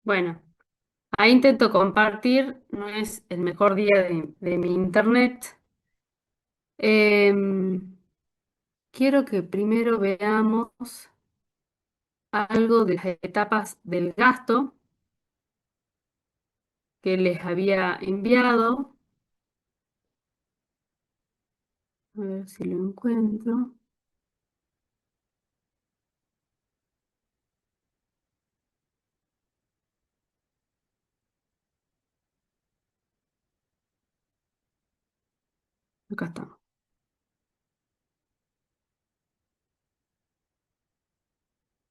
Bueno, ahí intento compartir, no es el mejor día de mi internet. Em, Quiero que primero veamos algo de las etapas del gasto que les había enviado. A ver si lo encuentro. Acá está.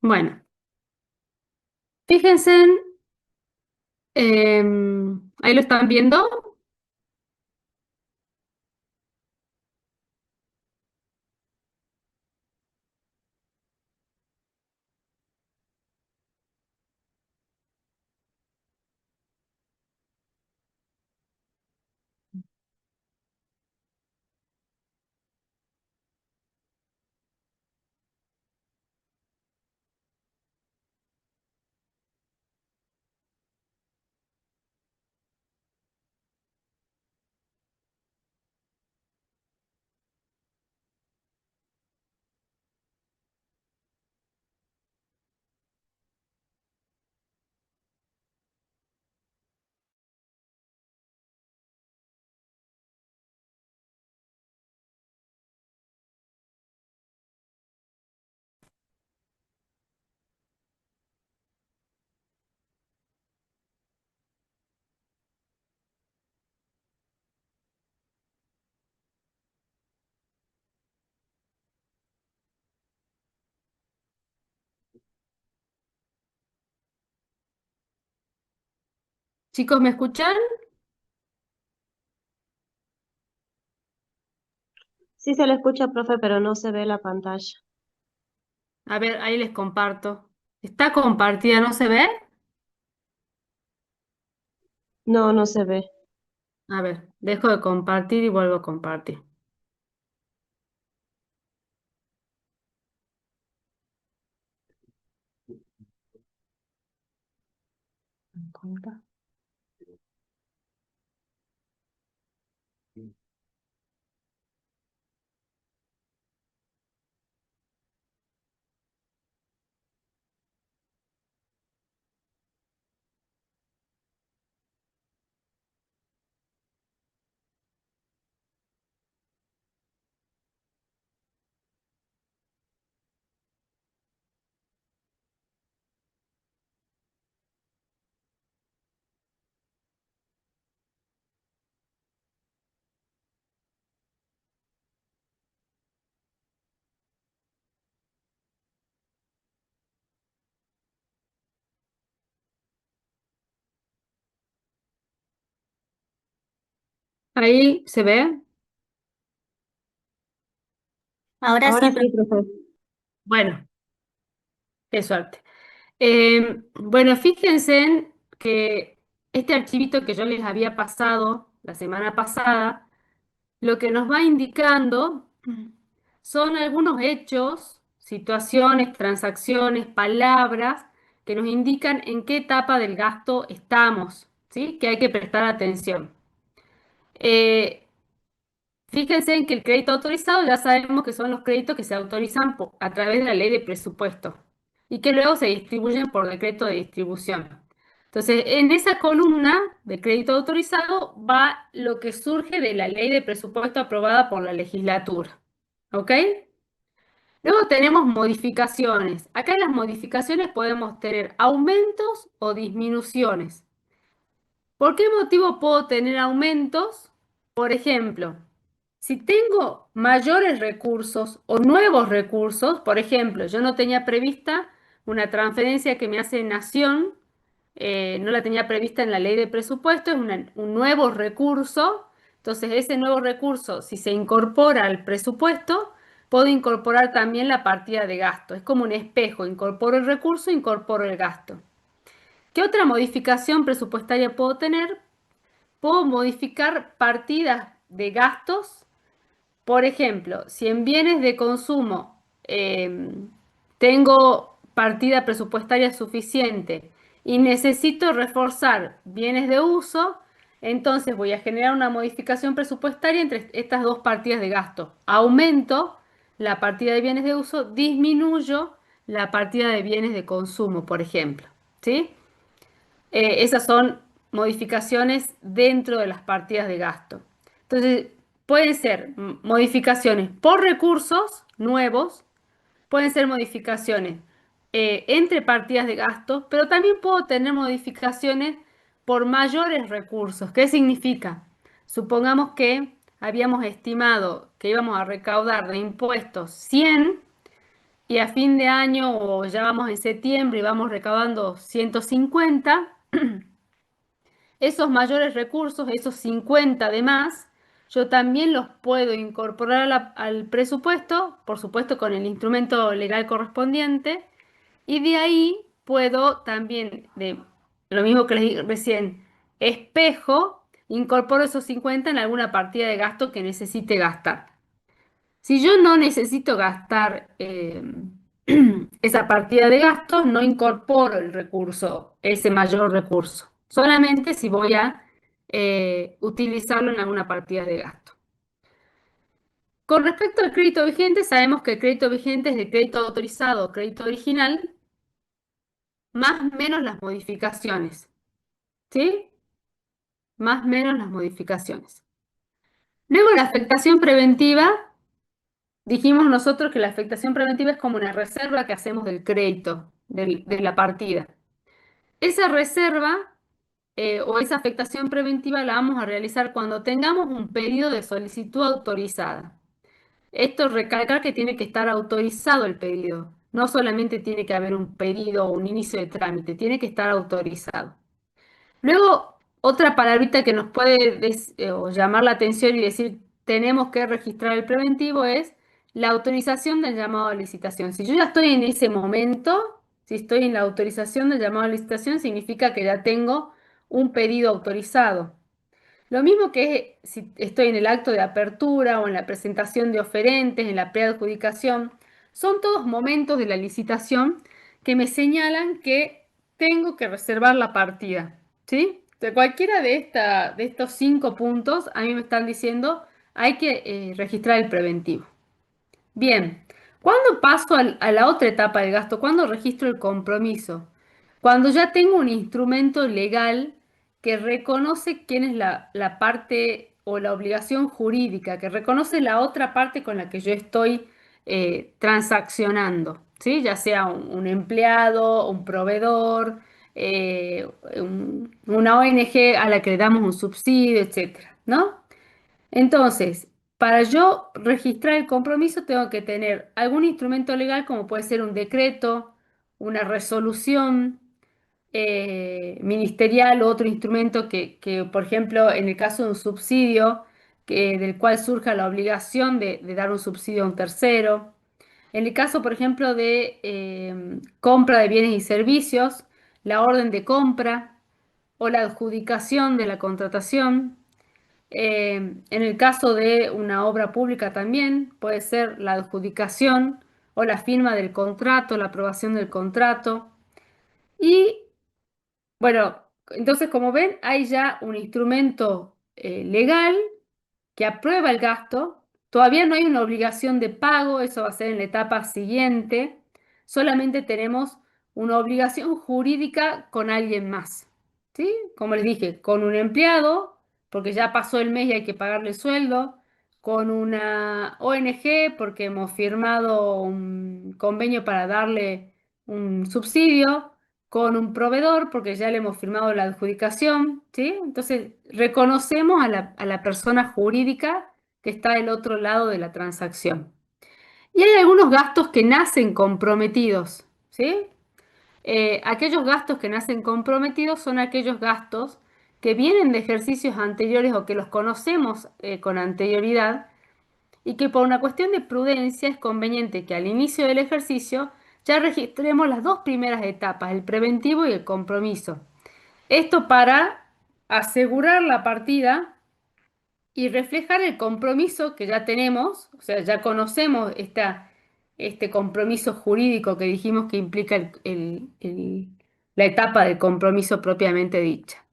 Bueno, fíjense, ahí lo están viendo. Chicos, ¿me escuchan? Sí se le escucha, profe, pero no se ve la pantalla. A ver, ahí les comparto. ¿Está compartida? ¿No se ve? No, no se ve. A ver, dejo de compartir y vuelvo a compartir. Ahí se ve. Ahora Ahora sí, sí, profe. profe. Bueno, qué suerte. Bueno, fíjense que este archivito que yo les había pasado la semana pasada, lo que nos va indicando son algunos hechos, situaciones, transacciones, palabras que nos indican en qué etapa del gasto estamos, ¿sí? Que hay que prestar atención. Eh, Fíjense en que el crédito autorizado ya sabemos que son los créditos que se autorizan a través de la ley de presupuesto y que luego se distribuyen por decreto de distribución. Entonces, en esa columna de crédito autorizado va lo que surge de la ley de presupuesto aprobada por la legislatura. ¿Ok? Luego tenemos modificaciones. Acá en las modificaciones podemos tener aumentos o disminuciones. ¿Por qué motivo puedo tener aumentos? Por ejemplo, si tengo mayores recursos o nuevos recursos, por ejemplo, yo no tenía prevista una transferencia que me hace Nación, no la tenía prevista en la ley de presupuesto, es un nuevo recurso, entonces ese nuevo recurso, si se incorpora al presupuesto, puedo incorporar también la partida de gasto. Es como un espejo, incorporo el recurso, incorporo el gasto. ¿Qué otra modificación presupuestaria puedo tener? Puedo modificar partidas de gastos. Por ejemplo, si en bienes de consumo tengo partida presupuestaria suficiente y necesito reforzar bienes de uso, entonces voy a generar una modificación presupuestaria entre estas dos partidas de gasto. Aumento la partida de bienes de uso, disminuyo la partida de bienes de consumo, por ejemplo. ¿Sí? Esas son modificaciones dentro de las partidas de gasto. Entonces, pueden ser modificaciones por recursos nuevos, pueden ser modificaciones entre partidas de gasto, pero también puedo tener modificaciones por mayores recursos. ¿Qué significa? Supongamos que habíamos estimado que íbamos a recaudar de impuestos 100 y a fin de año o ya vamos en septiembre y vamos recaudando 150. Esos mayores recursos, esos 50 de más, yo también los puedo incorporar al presupuesto, por supuesto con el instrumento legal correspondiente, y de ahí puedo también, de lo mismo que les dije recién, espejo, incorporo esos 50 en alguna partida de gasto que necesite gastar. Si yo no necesito gastar esa partida de gastos, no incorporo el recurso, ese mayor recurso. Solamente si voy a utilizarlo en alguna partida de gasto. Con respecto al crédito vigente, sabemos que el crédito vigente es el crédito autorizado o crédito original, más o menos las modificaciones. ¿Sí? Más o menos las modificaciones. Luego la afectación preventiva. Dijimos nosotros que la afectación preventiva es como una reserva que hacemos del crédito, de la partida. Esa reserva o esa afectación preventiva la vamos a realizar cuando tengamos un pedido de solicitud autorizada. Esto recalcar que tiene que estar autorizado el pedido. No solamente tiene que haber un pedido o un inicio de trámite, tiene que estar autorizado. Luego, otra palabrita que nos puede o llamar la atención y decir tenemos que registrar el preventivo es la autorización del llamado a licitación. Si yo ya estoy en ese momento, si estoy en la autorización del llamado a licitación, significa que ya tengo un pedido autorizado. Lo mismo que si estoy en el acto de apertura o en la presentación de oferentes, en la preadjudicación, son todos momentos de la licitación que me señalan que tengo que reservar la partida, ¿sí? De cualquiera de estos 5 puntos, a mí me están diciendo hay que registrar el preventivo. Bien, ¿cuándo paso a la otra etapa del gasto? ¿Cuándo registro el compromiso? Cuando ya tengo un instrumento legal que reconoce quién es la parte o la obligación jurídica, que reconoce la otra parte con la que yo estoy transaccionando, ¿sí? Ya sea un empleado, un proveedor, una ONG a la que le damos un subsidio, etcétera, ¿no? Entonces, para yo registrar el compromiso tengo que tener algún instrumento legal como puede ser un decreto, una resolución ministerial o otro instrumento que, por ejemplo, en el caso de un subsidio, del cual surja la obligación de dar un subsidio a un tercero. En el caso, por ejemplo, de compra de bienes y servicios, la orden de compra o la adjudicación de la contratación. En el caso de una obra pública también puede ser la adjudicación o la firma del contrato, la aprobación del contrato. Y bueno, entonces como ven, hay ya un instrumento legal que aprueba el gasto. Todavía no hay una obligación de pago, eso va a ser en la etapa siguiente. Solamente tenemos una obligación jurídica con alguien más. ¿Sí? Como les dije, con un empleado, porque ya pasó el mes y hay que pagarle el sueldo, con una ONG, porque hemos firmado un convenio para darle un subsidio, con un proveedor, porque ya le hemos firmado la adjudicación, ¿sí? Entonces, reconocemos a la persona jurídica que está del otro lado de la transacción. Y hay algunos gastos que nacen comprometidos, ¿sí? Aquellos gastos que nacen comprometidos son aquellos gastos que vienen de ejercicios anteriores o que los conocemos con anterioridad y que por una cuestión de prudencia es conveniente que al inicio del ejercicio ya registremos las dos primeras etapas, el preventivo y el compromiso. Esto para asegurar la partida y reflejar el compromiso que ya tenemos, o sea, ya conocemos este compromiso jurídico que dijimos que implica la etapa del compromiso propiamente dicha.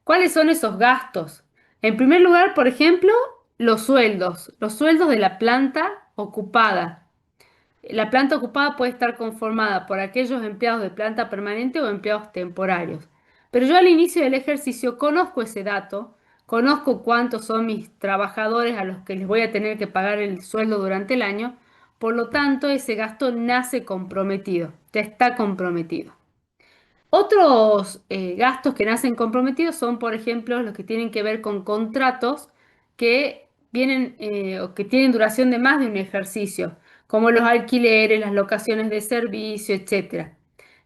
¿Cuáles son esos gastos? En primer lugar, por ejemplo, los sueldos de la planta ocupada. La planta ocupada puede estar conformada por aquellos empleados de planta permanente o empleados temporarios. Pero yo al inicio del ejercicio conozco ese dato, conozco cuántos son mis trabajadores a los que les voy a tener que pagar el sueldo durante el año, por lo tanto ese gasto nace comprometido, ya está comprometido. Otros gastos que nacen comprometidos son, por ejemplo, los que tienen que ver con contratos que vienen o que tienen duración de más de un ejercicio, como los alquileres, las locaciones de servicio, etcétera.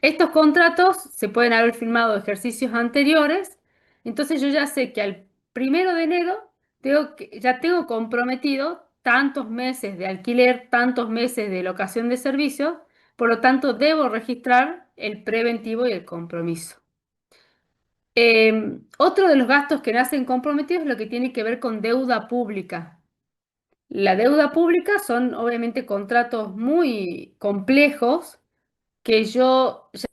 Estos contratos se pueden haber firmado ejercicios anteriores, entonces yo ya sé que al 1 de enero ya tengo comprometido tantos meses de alquiler, tantos meses de locación de servicios, por lo tanto, debo registrar el preventivo y el compromiso. Otro de los gastos que nacen comprometidos es lo que tiene que ver con deuda pública. La deuda pública son obviamente contratos muy complejos que yo ya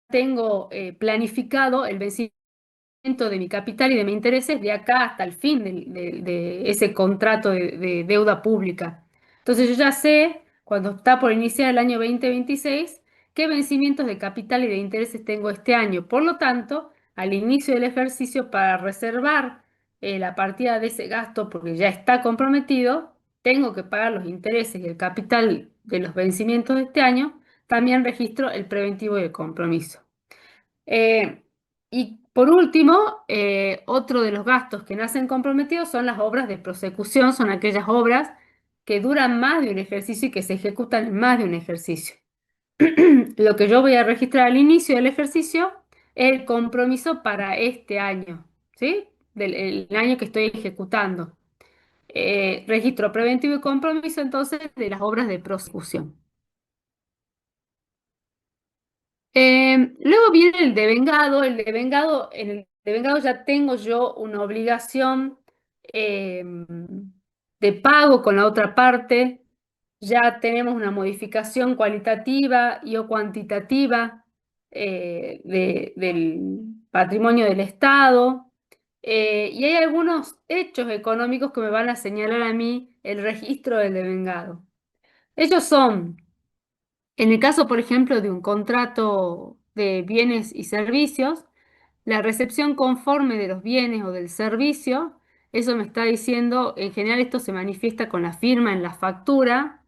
tengo planificado el vencimiento de mi capital y de mis intereses de acá hasta el fin de ese contrato de deuda pública. Entonces yo ya sé, cuando está por iniciar el año 2026, qué vencimientos de capital y de intereses tengo este año. Por lo tanto, al inicio del ejercicio, para reservar la partida de ese gasto, porque ya está comprometido, tengo que pagar los intereses y el capital de los vencimientos de este año, también registro el preventivo y el compromiso. Eh, y por último, otro de los gastos que nacen comprometidos son las obras de prosecución, son aquellas obras que duran más de un ejercicio y que se ejecutan en más de un ejercicio. Lo que yo voy a registrar al inicio del ejercicio es el compromiso para este año, ¿sí? El año que estoy ejecutando. Registro preventivo y compromiso entonces de las obras de prosecución. Luego viene el devengado. En el devengado ya tengo yo una obligación de pago con la otra parte. Ya tenemos una modificación cualitativa y o cuantitativa del patrimonio del Estado. Y hay algunos hechos económicos que me van a señalar a mí el registro del devengado. Ellos son en el caso, por ejemplo, de un contrato de bienes y servicios, la recepción conforme de los bienes o del servicio, eso me está diciendo, en general esto se manifiesta con la firma en la factura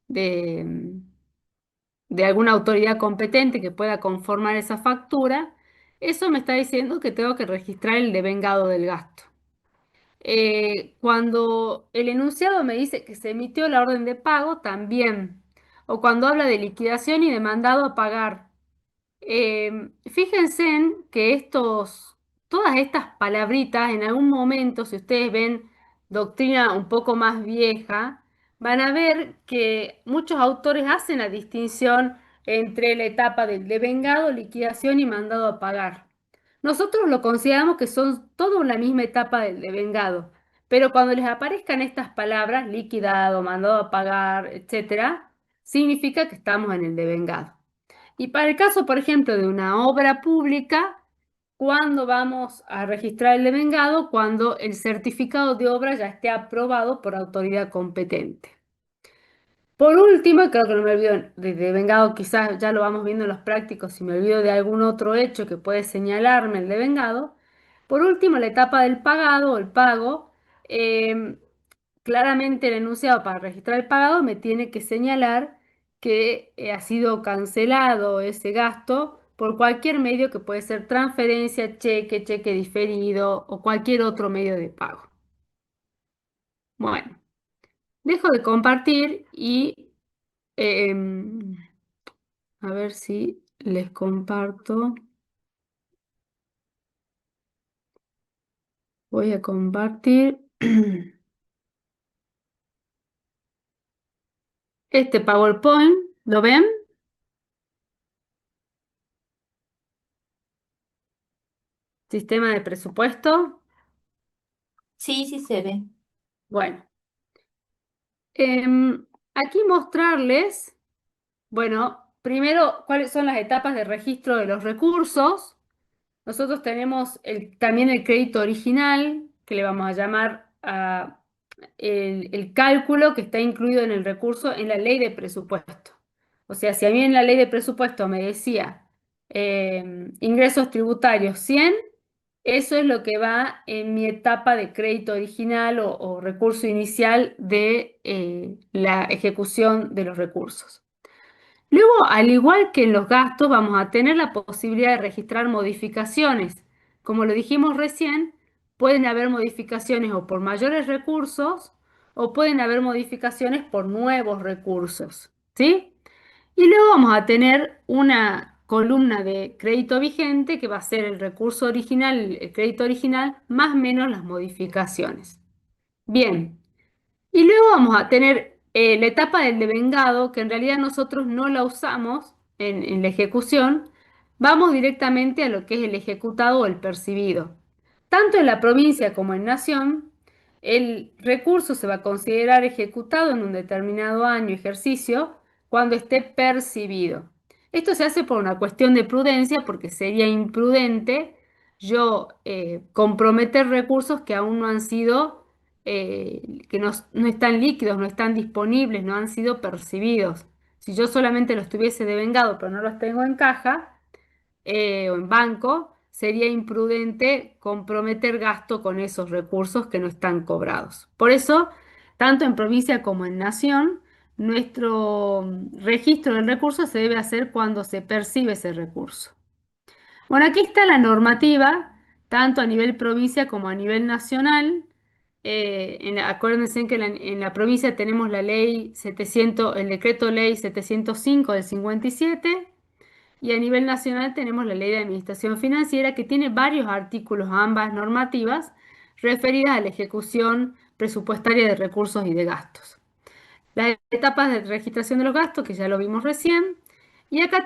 de, de alguna autoridad competente que pueda conformar esa factura. Eso me está diciendo que tengo que registrar el devengado del gasto. Cuando el enunciado me dice que se emitió la orden de pago, también. O cuando habla de liquidación y de mandado a pagar. Fíjense en que todas estas palabritas, en algún momento, si ustedes ven doctrina un poco más vieja, van a ver que muchos autores hacen la distinción entre la etapa del devengado, liquidación y mandado a pagar. Nosotros lo consideramos que son toda la misma etapa del devengado, pero cuando les aparezcan estas palabras, liquidado, mandado a pagar, etcétera, significa que estamos en el devengado. Y para el caso, por ejemplo, de una obra pública, ¿cuándo vamos a registrar el devengado? Cuando el certificado de obra ya esté aprobado por autoridad competente. Por último, creo que no me olvido de devengado, quizás ya lo vamos viendo en los prácticos, si me olvido de algún otro hecho que puede señalarme el devengado. Por último, la etapa del pagado o el pago. eh, Claramente el enunciado para registrar el pagado me tiene que señalar que ha sido cancelado ese gasto por cualquier medio que puede ser transferencia, cheque, cheque diferido o cualquier otro medio de pago. Bueno, dejo de compartir y em, a ver si les comparto. Voy a compartir este PowerPoint. ¿Lo ven? Sistema de presupuesto. Sí, sí se ve. Bueno. Aquí mostrarles, bueno, primero, ¿cuáles son las etapas de registro de los recursos? Nosotros tenemos también el crédito original, que le vamos a llamar el cálculo que está incluido en el recurso en la ley de presupuesto. O sea, si a mí en la ley de presupuesto me decía ingresos tributarios 100, eso es lo que va en mi etapa de crédito original o recurso inicial de la ejecución de los recursos. Luego, al igual que en los gastos, vamos a tener la posibilidad de registrar modificaciones. Como lo dijimos recién, pueden haber modificaciones o por mayores recursos o pueden haber modificaciones por nuevos recursos, ¿sí? Y luego vamos a tener una columna de crédito vigente que va a ser el recurso original, el crédito original, más menos las modificaciones. Bien. Y luego vamos a tener la etapa del devengado, que en realidad nosotros no la usamos en la ejecución, vamos directamente a lo que es el ejecutado o el percibido. Tanto en la provincia como en nación, el recurso se va a considerar ejecutado en un determinado año ejercicio cuando esté percibido. Esto se hace por una cuestión de prudencia, porque sería imprudente yo comprometer recursos que aún no han sido que no están líquidos, no están disponibles, no han sido percibidos. Si yo solamente los tuviese devengado, pero no los tengo en caja o en banco, sería imprudente comprometer gasto con esos recursos que no están cobrados. Por eso, tanto en provincia como en nación, nuestro registro del recurso se debe hacer cuando se percibe ese recurso. Bueno, aquí está la normativa, tanto a nivel provincia como a nivel nacional. Acuérdense que en la provincia tenemos la ley 700, el decreto ley 705 del 57 y a nivel nacional tenemos la ley de administración financiera que tiene varios artículos, ambas normativas, referidas a la ejecución presupuestaria de recursos y de gastos. Las etapas de registración de los gastos, que ya lo vimos recién, y acá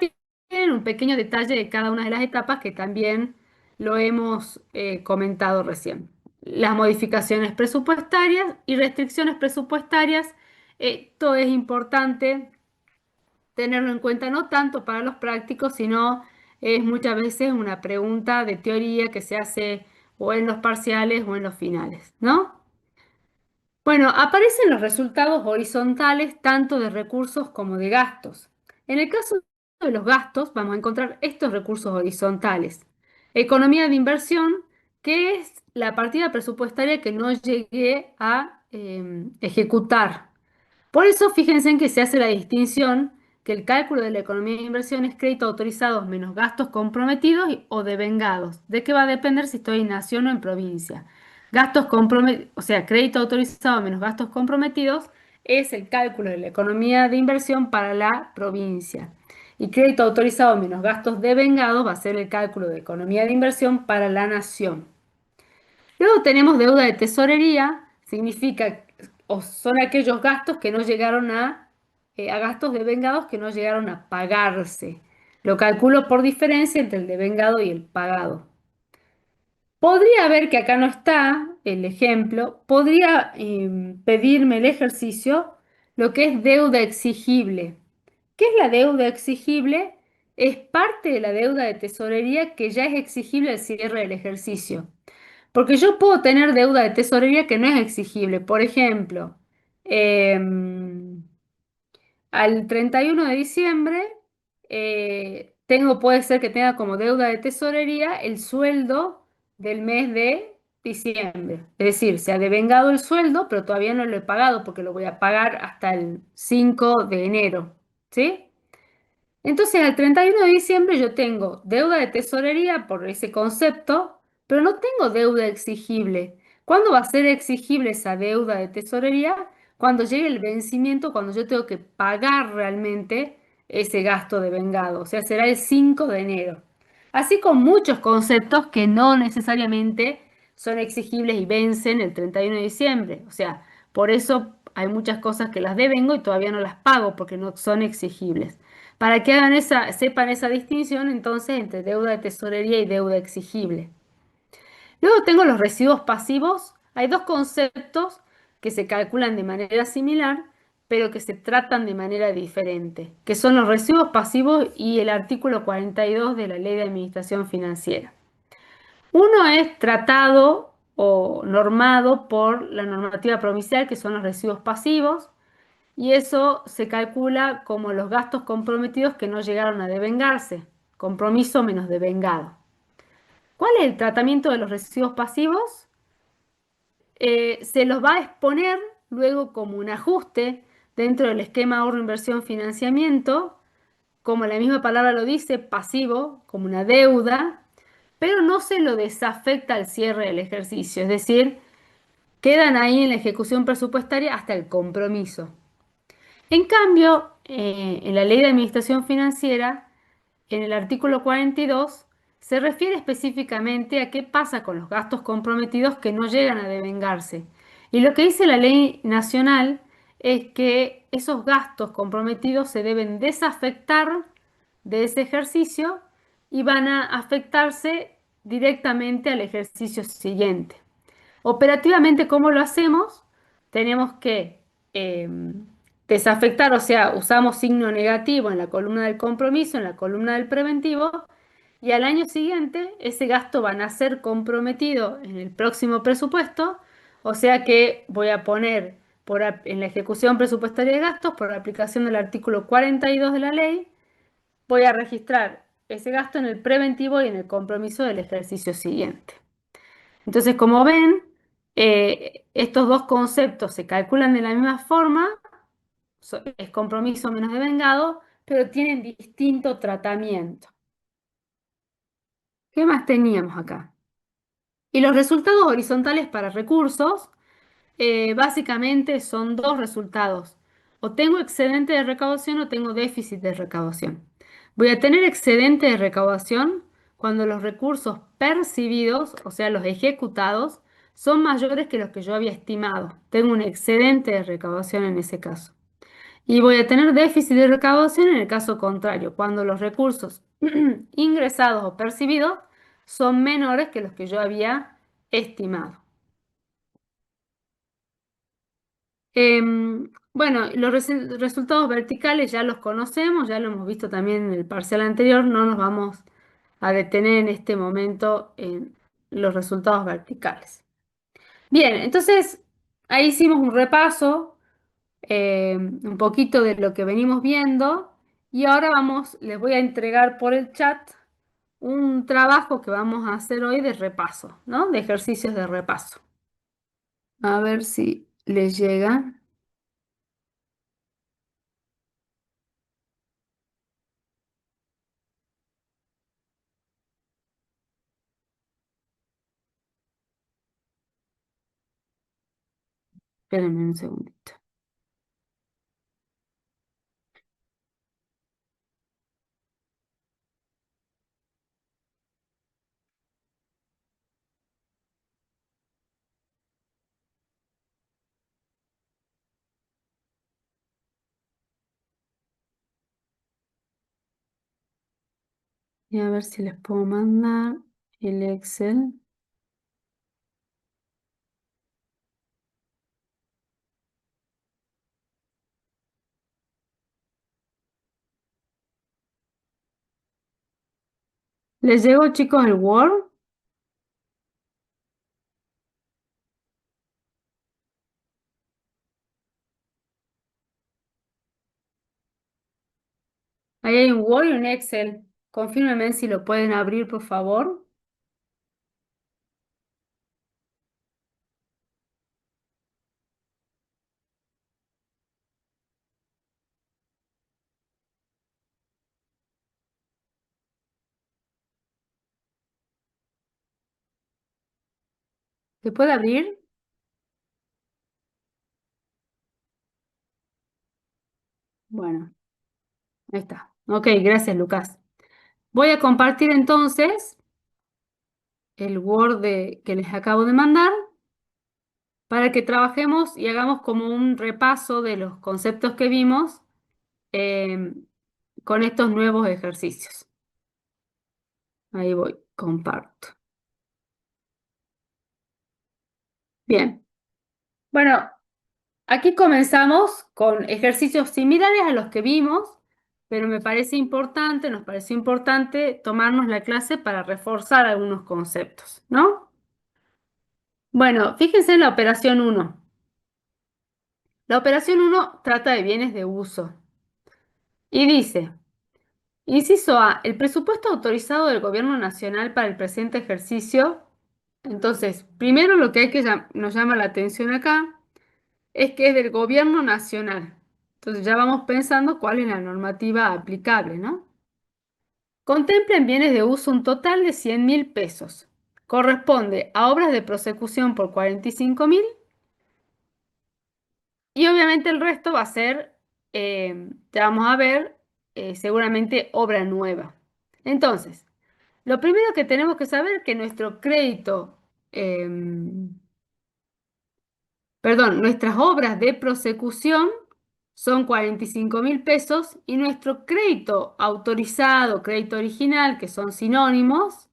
tienen un pequeño detalle de cada una de las etapas que también lo hemos comentado recién. Las modificaciones presupuestarias y restricciones presupuestarias, esto es importante tenerlo en cuenta no tanto para los prácticos, sino es muchas veces una pregunta de teoría que se hace o en los parciales o en los finales, ¿no? Bueno, aparecen los resultados horizontales tanto de recursos como de gastos. En el caso de los gastos, vamos a encontrar estos recursos horizontales. Economía de inversión, que es la partida presupuestaria que no llegué a ejecutar. Por eso, fíjense en que se hace la distinción que el cálculo de la economía de inversión es crédito autorizados menos gastos comprometidos o devengados. ¿De qué va a depender si estoy en nación o en provincia? Gastos comprometidos, o sea, crédito autorizado menos gastos comprometidos es el cálculo de la economía de inversión para la provincia. Y crédito autorizado menos gastos devengados va a ser el cálculo de economía de inversión para la nación. Luego tenemos deuda de tesorería, significa, o son aquellos gastos que no llegaron a gastos devengados que no llegaron a pagarse. Lo calculo por diferencia entre el devengado y el pagado. Podría haber, que acá no está el ejemplo, podría pedirme el ejercicio lo que es deuda exigible. ¿Qué es la deuda exigible? Es parte de la deuda de tesorería que ya es exigible al cierre del ejercicio. Porque yo puedo tener deuda de tesorería que no es exigible. Por ejemplo, al 31 de diciembre puede ser que tenga como deuda de tesorería el sueldo del mes de diciembre. Es decir, se ha devengado el sueldo, pero todavía no lo he pagado porque lo voy a pagar hasta el 5 de enero. ¿Sí? Entonces, al 31 de diciembre yo tengo deuda de tesorería por ese concepto, pero no tengo deuda exigible. ¿Cuándo va a ser exigible esa deuda de tesorería? Cuando llegue el vencimiento, cuando yo tengo que pagar realmente ese gasto de vengado. O sea, será el 5 de enero. Así con muchos conceptos que no necesariamente son exigibles y vencen el 31 de diciembre. O sea, por eso hay muchas cosas que las devengo y todavía no las pago porque no son exigibles. Para que sepan esa distinción entonces entre deuda de tesorería y deuda exigible. Luego tengo los residuos pasivos. Hay dos conceptos que se calculan de manera similar, pero que se tratan de manera diferente, que son los residuos pasivos y el artículo 42 de la Ley de Administración Financiera. Uno es tratado o normado por la normativa provincial, que son los residuos pasivos, y eso se calcula como los gastos comprometidos que no llegaron a devengarse, compromiso menos devengado. ¿Cuál es el tratamiento de los residuos pasivos? Se los va a exponer luego como un ajuste dentro del esquema ahorro, inversión, financiamiento, como la misma palabra lo dice, pasivo, como una deuda, pero no se lo desafecta al cierre del ejercicio, es decir, quedan ahí en la ejecución presupuestaria hasta el compromiso. En cambio, en la Ley de Administración Financiera, en el artículo 42, se refiere específicamente a qué pasa con los gastos comprometidos que no llegan a devengarse. Y lo que dice la ley nacional es que esos gastos comprometidos se deben desafectar de ese ejercicio y van a afectarse directamente al ejercicio siguiente. Operativamente, ¿cómo lo hacemos? Tenemos que eh, desafectar, o sea, usamos signo negativo en la columna del compromiso, en la columna del preventivo, y al año siguiente ese gasto van a ser comprometido en el próximo presupuesto, o sea que voy a poner en la ejecución presupuestaria de gastos, por aplicación del artículo 42 de la ley, voy a registrar ese gasto en el preventivo y en el compromiso del ejercicio siguiente. Entonces, como ven, estos dos conceptos se calculan de la misma forma, es compromiso menos devengado, pero tienen distinto tratamiento. ¿Qué más teníamos acá? Y los resultados horizontales para recursos, básicamente son dos resultados. O tengo excedente de recaudación o tengo déficit de recaudación. Voy a tener excedente de recaudación cuando los recursos percibidos, o sea, los ejecutados, son mayores que los que yo había estimado. Tengo un excedente de recaudación en ese caso. Y voy a tener déficit de recaudación en el caso contrario, cuando los recursos ingresados o percibidos son menores que los que yo había estimado. Bueno, los resultados verticales ya los conocemos, ya lo hemos visto también en el parcial anterior, no nos vamos a detener en este momento en los resultados verticales. Bien, entonces ahí hicimos un repaso, un poquito de lo que venimos viendo y ahora les voy a entregar por el chat un trabajo que vamos a hacer hoy de repaso, ¿no? De ejercicios de repaso. A ver si les llega. Espérenme un segundito. Y a ver si les puedo mandar el Excel. ¿Les llegó, chicos, el Word? Ahí hay un Word y un Excel. Confírmenme si lo pueden abrir, por favor. ¿Se puede abrir? Bueno, ahí está. Ok, gracias, Lucas. Voy a compartir entonces el Word que les acabo de mandar para que trabajemos y hagamos como un repaso de los conceptos que vimos eh, con estos nuevos ejercicios. Ahí voy, comparto. Bien. Bueno, Aquí comenzamos con ejercicios similares a los que vimos, pero me parece importante, nos pareció importante tomarnos la clase para reforzar algunos conceptos, ¿no? Bueno, fíjense en la operación 1. La operación 1 trata de bienes de uso y dice, inciso A, el presupuesto autorizado del Gobierno Nacional para el presente ejercicio. Entonces, primero lo que nos llama la atención acá es que es del Gobierno Nacional. Entonces ya vamos pensando cuál es la normativa aplicable, ¿no? Contempla en bienes de uso un total de 100.000 pesos. Corresponde a obras de prosecución por 45.000 y obviamente el resto va a ser, ya vamos a ver, seguramente obra nueva. Entonces, lo primero que tenemos que saber es que nuestro crédito, perdón, nuestras obras de prosecución son 45.000 pesos y nuestro crédito autorizado, crédito original, que son sinónimos,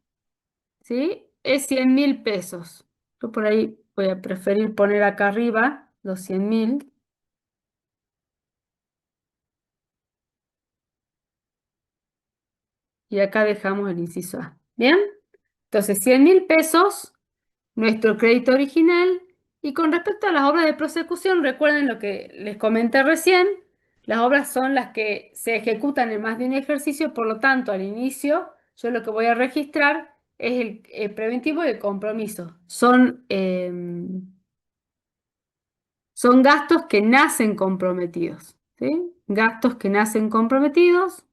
¿sí? Es 100.000 pesos. Yo por ahí voy a preferir poner acá arriba los 100.000 y acá dejamos el inciso A. ¿Bien? Entonces, 100.000 pesos nuestro crédito original. Y con respecto a las obras de prosecución, recuerden lo que les comenté recién, las obras son las que se ejecutan en más de un ejercicio, por lo tanto, al inicio, yo lo que voy a registrar es el preventivo y el compromiso. Son gastos que nacen comprometidos, ¿sí? Gastos que nacen comprometidos.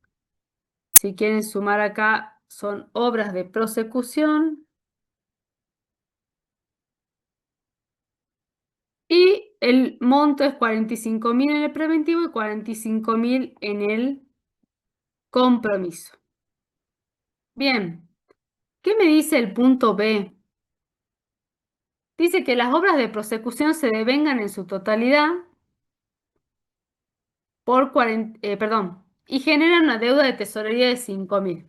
Si quieren sumar acá, son obras de prosecución. Y el monto es 45.000 en el preventivo y 45.000 en el compromiso. Bien, ¿qué me dice el punto B? Dice que las obras de prosecución se devengan en su totalidad por 40, perdón, y generan una deuda de tesorería de 5.000.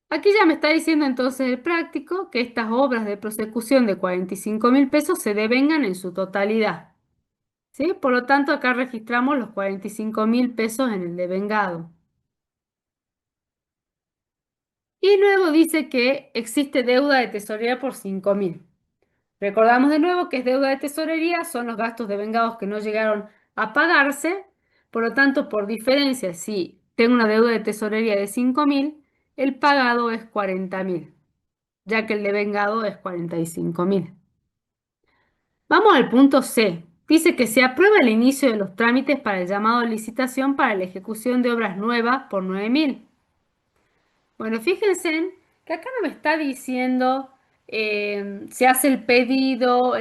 Aquí ya me está diciendo entonces el práctico que estas obras de prosecución de 45.000 pesos se devengan en su totalidad. ¿Sí? Por lo tanto, acá registramos los 45.000 pesos en el devengado. Y luego dice que existe deuda de tesorería por 5.000. Recordamos de nuevo que es deuda de tesorería, son los gastos devengados que no llegaron a pagarse. Por lo tanto, por diferencia, si tengo una deuda de tesorería de 5.000, el pagado es 40.000, ya que el devengado es 45.000. Vamos al punto C. Dice que se aprueba el inicio de los trámites para el llamado a licitación para la ejecución de obras nuevas por 9.000. Bueno, fíjense que acá no me está diciendo se hace el pedido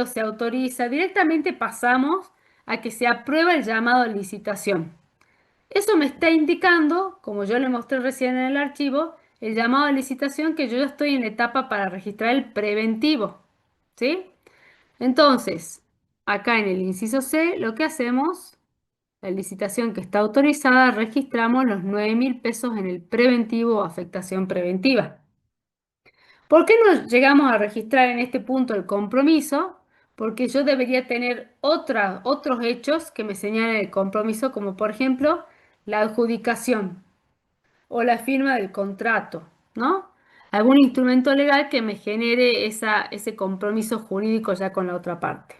se autoriza, directamente pasamos a que se aprueba el llamado a licitación. Eso me está indicando, como yo le mostré recién en el archivo, el llamado a licitación que yo ya estoy en la etapa para registrar el preventivo, ¿sí? Entonces, acá en el inciso C, lo que hacemos, la licitación que está autorizada, registramos los 9.000 pesos en el preventivo o afectación preventiva. ¿Por qué no llegamos a registrar en este punto el compromiso? Porque yo debería tener otros hechos que me señalen el compromiso, como por ejemplo la adjudicación o la firma del contrato, ¿no? Algún instrumento legal que me genere ese compromiso jurídico ya con la otra parte.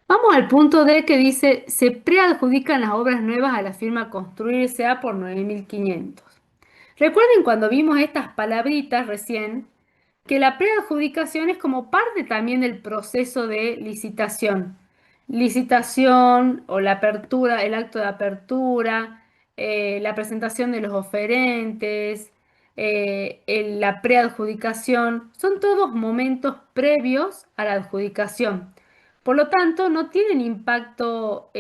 Vamos al punto D que dice, se preadjudican las obras nuevas a la firma Construir S.A. por 9.500. Recuerden cuando vimos estas palabritas recién, que la preadjudicación es como parte también del proceso de licitación. Licitación o la apertura, el acto de apertura, la presentación de los oferentes, la preadjudicación, son todos momentos previos a la adjudicación. Por lo tanto, no tienen impacto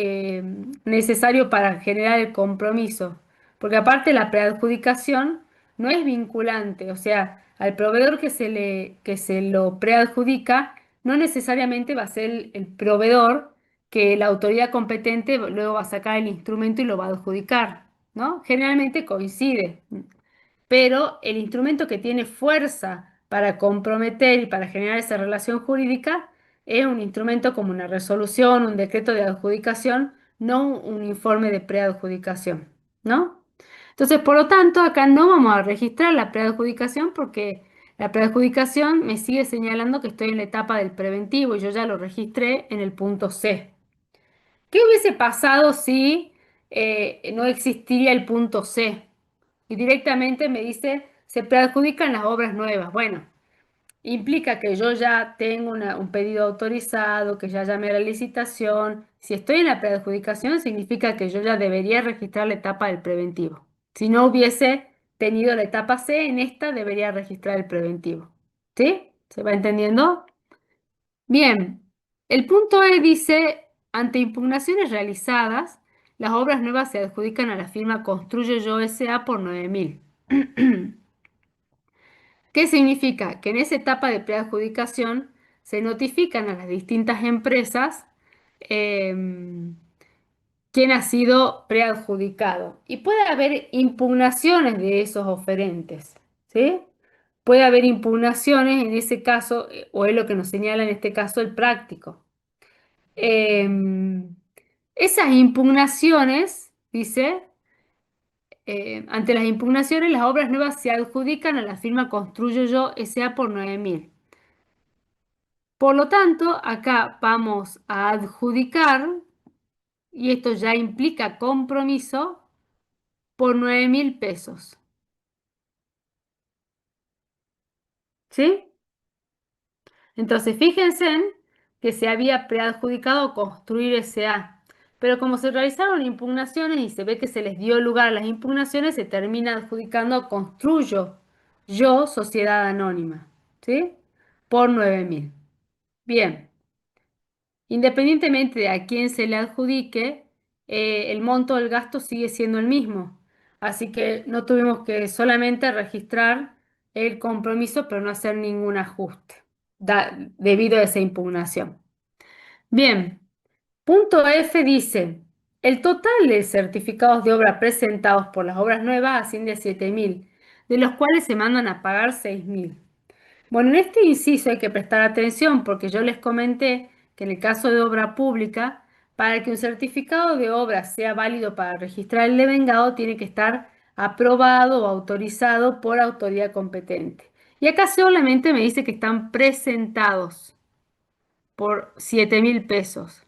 necesario para generar el compromiso, porque aparte la preadjudicación no es vinculante, o sea, al proveedor que se lo preadjudica, no necesariamente va a ser el proveedor que la autoridad competente luego va a sacar el instrumento y lo va a adjudicar, ¿no? Generalmente coincide, pero el instrumento que tiene fuerza para comprometer y para generar esa relación jurídica es un instrumento como una resolución, un decreto de adjudicación, no un informe de preadjudicación, ¿no? Entonces, por lo tanto, acá no vamos a registrar la preadjudicación porque la preadjudicación me sigue señalando que estoy en la etapa del preventivo y yo ya lo registré en el punto C. ¿Qué hubiese pasado si no existiría el punto C? Y directamente me dice, se preadjudican las obras nuevas. Bueno, implica que yo ya tengo un pedido autorizado, que ya llamé a la licitación. Si estoy en la preadjudicación, significa que yo ya debería registrar la etapa del preventivo. Si no hubiese tenido la etapa C, en esta debería registrar el preventivo. ¿Sí? ¿Se va entendiendo? Bien, el punto E dice, ante impugnaciones realizadas, las obras nuevas se adjudican a la firma Construyo Yo S.A. por 9.000. ¿Qué significa? Que en esa etapa de preadjudicación se notifican a las distintas empresas em, quién ha sido preadjudicado. Y puede haber impugnaciones de esos oferentes, ¿sí? Puede haber impugnaciones en ese caso, o es lo que nos señala en este caso el práctico. Em, Esas impugnaciones, dice, ante las impugnaciones, las obras nuevas se adjudican a la firma Construyo Yo S.A. por 9.000. Por lo tanto, acá vamos a adjudicar, y esto ya implica compromiso, por 9.000 pesos. ¿Sí? Entonces, fíjense en que se había preadjudicado construir S.A. Pero como se realizaron impugnaciones y se ve que se les dio lugar a las impugnaciones, se termina adjudicando Construyo Yo Sociedad Anónima. ¿Sí? Por 9.000. Bien. Independientemente de a quién se le adjudique, el monto del gasto sigue siendo el mismo. Así que no tuvimos que solamente registrar el compromiso, pero no hacer ningún ajuste debido a esa impugnación. Bien, punto F dice, el total de certificados de obra presentados por las obras nuevas asciende a 7.000, de los cuales se mandan a pagar 6.000. Bueno, en este inciso hay que prestar atención porque yo les comenté que en el caso de obra pública, para que un certificado de obra sea válido para registrar el devengado, tiene que estar aprobado o autorizado por autoridad competente. Y acá solamente me dice que están presentados por 7.000 pesos,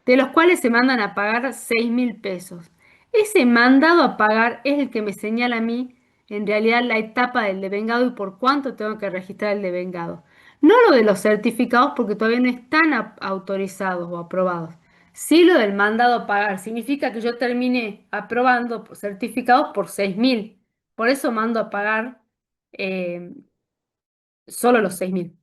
de los cuales se mandan a pagar 6.000 pesos. Ese mandado a pagar es el que me señala a mí, en realidad, la etapa del devengado y por cuánto tengo que registrar el devengado. No lo de los certificados porque todavía no están autorizados o aprobados. Sí lo del mandado a pagar. Significa que yo terminé aprobando certificados por 6.000. Por eso mando a pagar eh, solo los 6.000.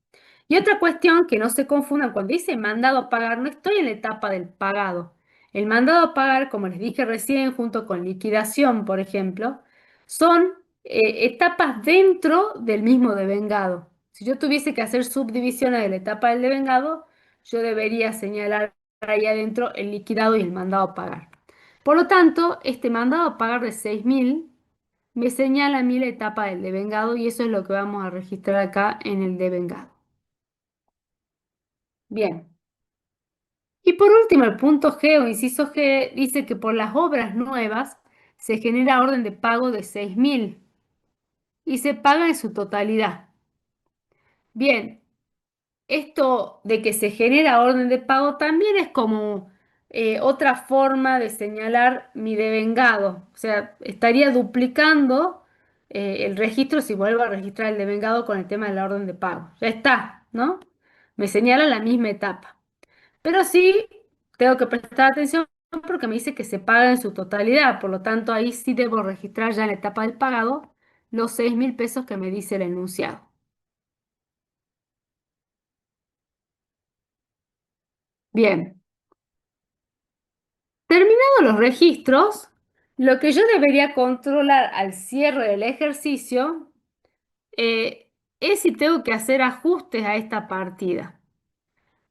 Y otra cuestión que no se confundan, cuando dice mandado a pagar, no estoy en la etapa del pagado. El mandado a pagar, como les dije recién, junto con liquidación, por ejemplo, son etapas dentro del mismo devengado. Si yo tuviese que hacer subdivisiones de la etapa del devengado, yo debería señalar ahí adentro el liquidado y el mandado a pagar. Por lo tanto, este mandado a pagar de 6.000 me señala a mí la etapa del devengado y eso es lo que vamos a registrar acá en el devengado. Bien. Y por último, el punto G o inciso G dice que por las obras nuevas se genera orden de pago de 6.000 y se paga en su totalidad. Bien, esto de que se genera orden de pago también es como otra forma de señalar mi devengado. O sea, estaría duplicando el registro si vuelvo a registrar el devengado con el tema de la orden de pago. Ya está, ¿no? Me señala la misma etapa. Pero sí tengo que prestar atención porque me dice que se paga en su totalidad. Por lo tanto, ahí sí debo registrar ya en la etapa del pagado los 6.000 pesos que me dice el enunciado. Bien. Terminados los registros, lo que yo debería controlar al cierre del ejercicio es si tengo que hacer ajustes a esta partida.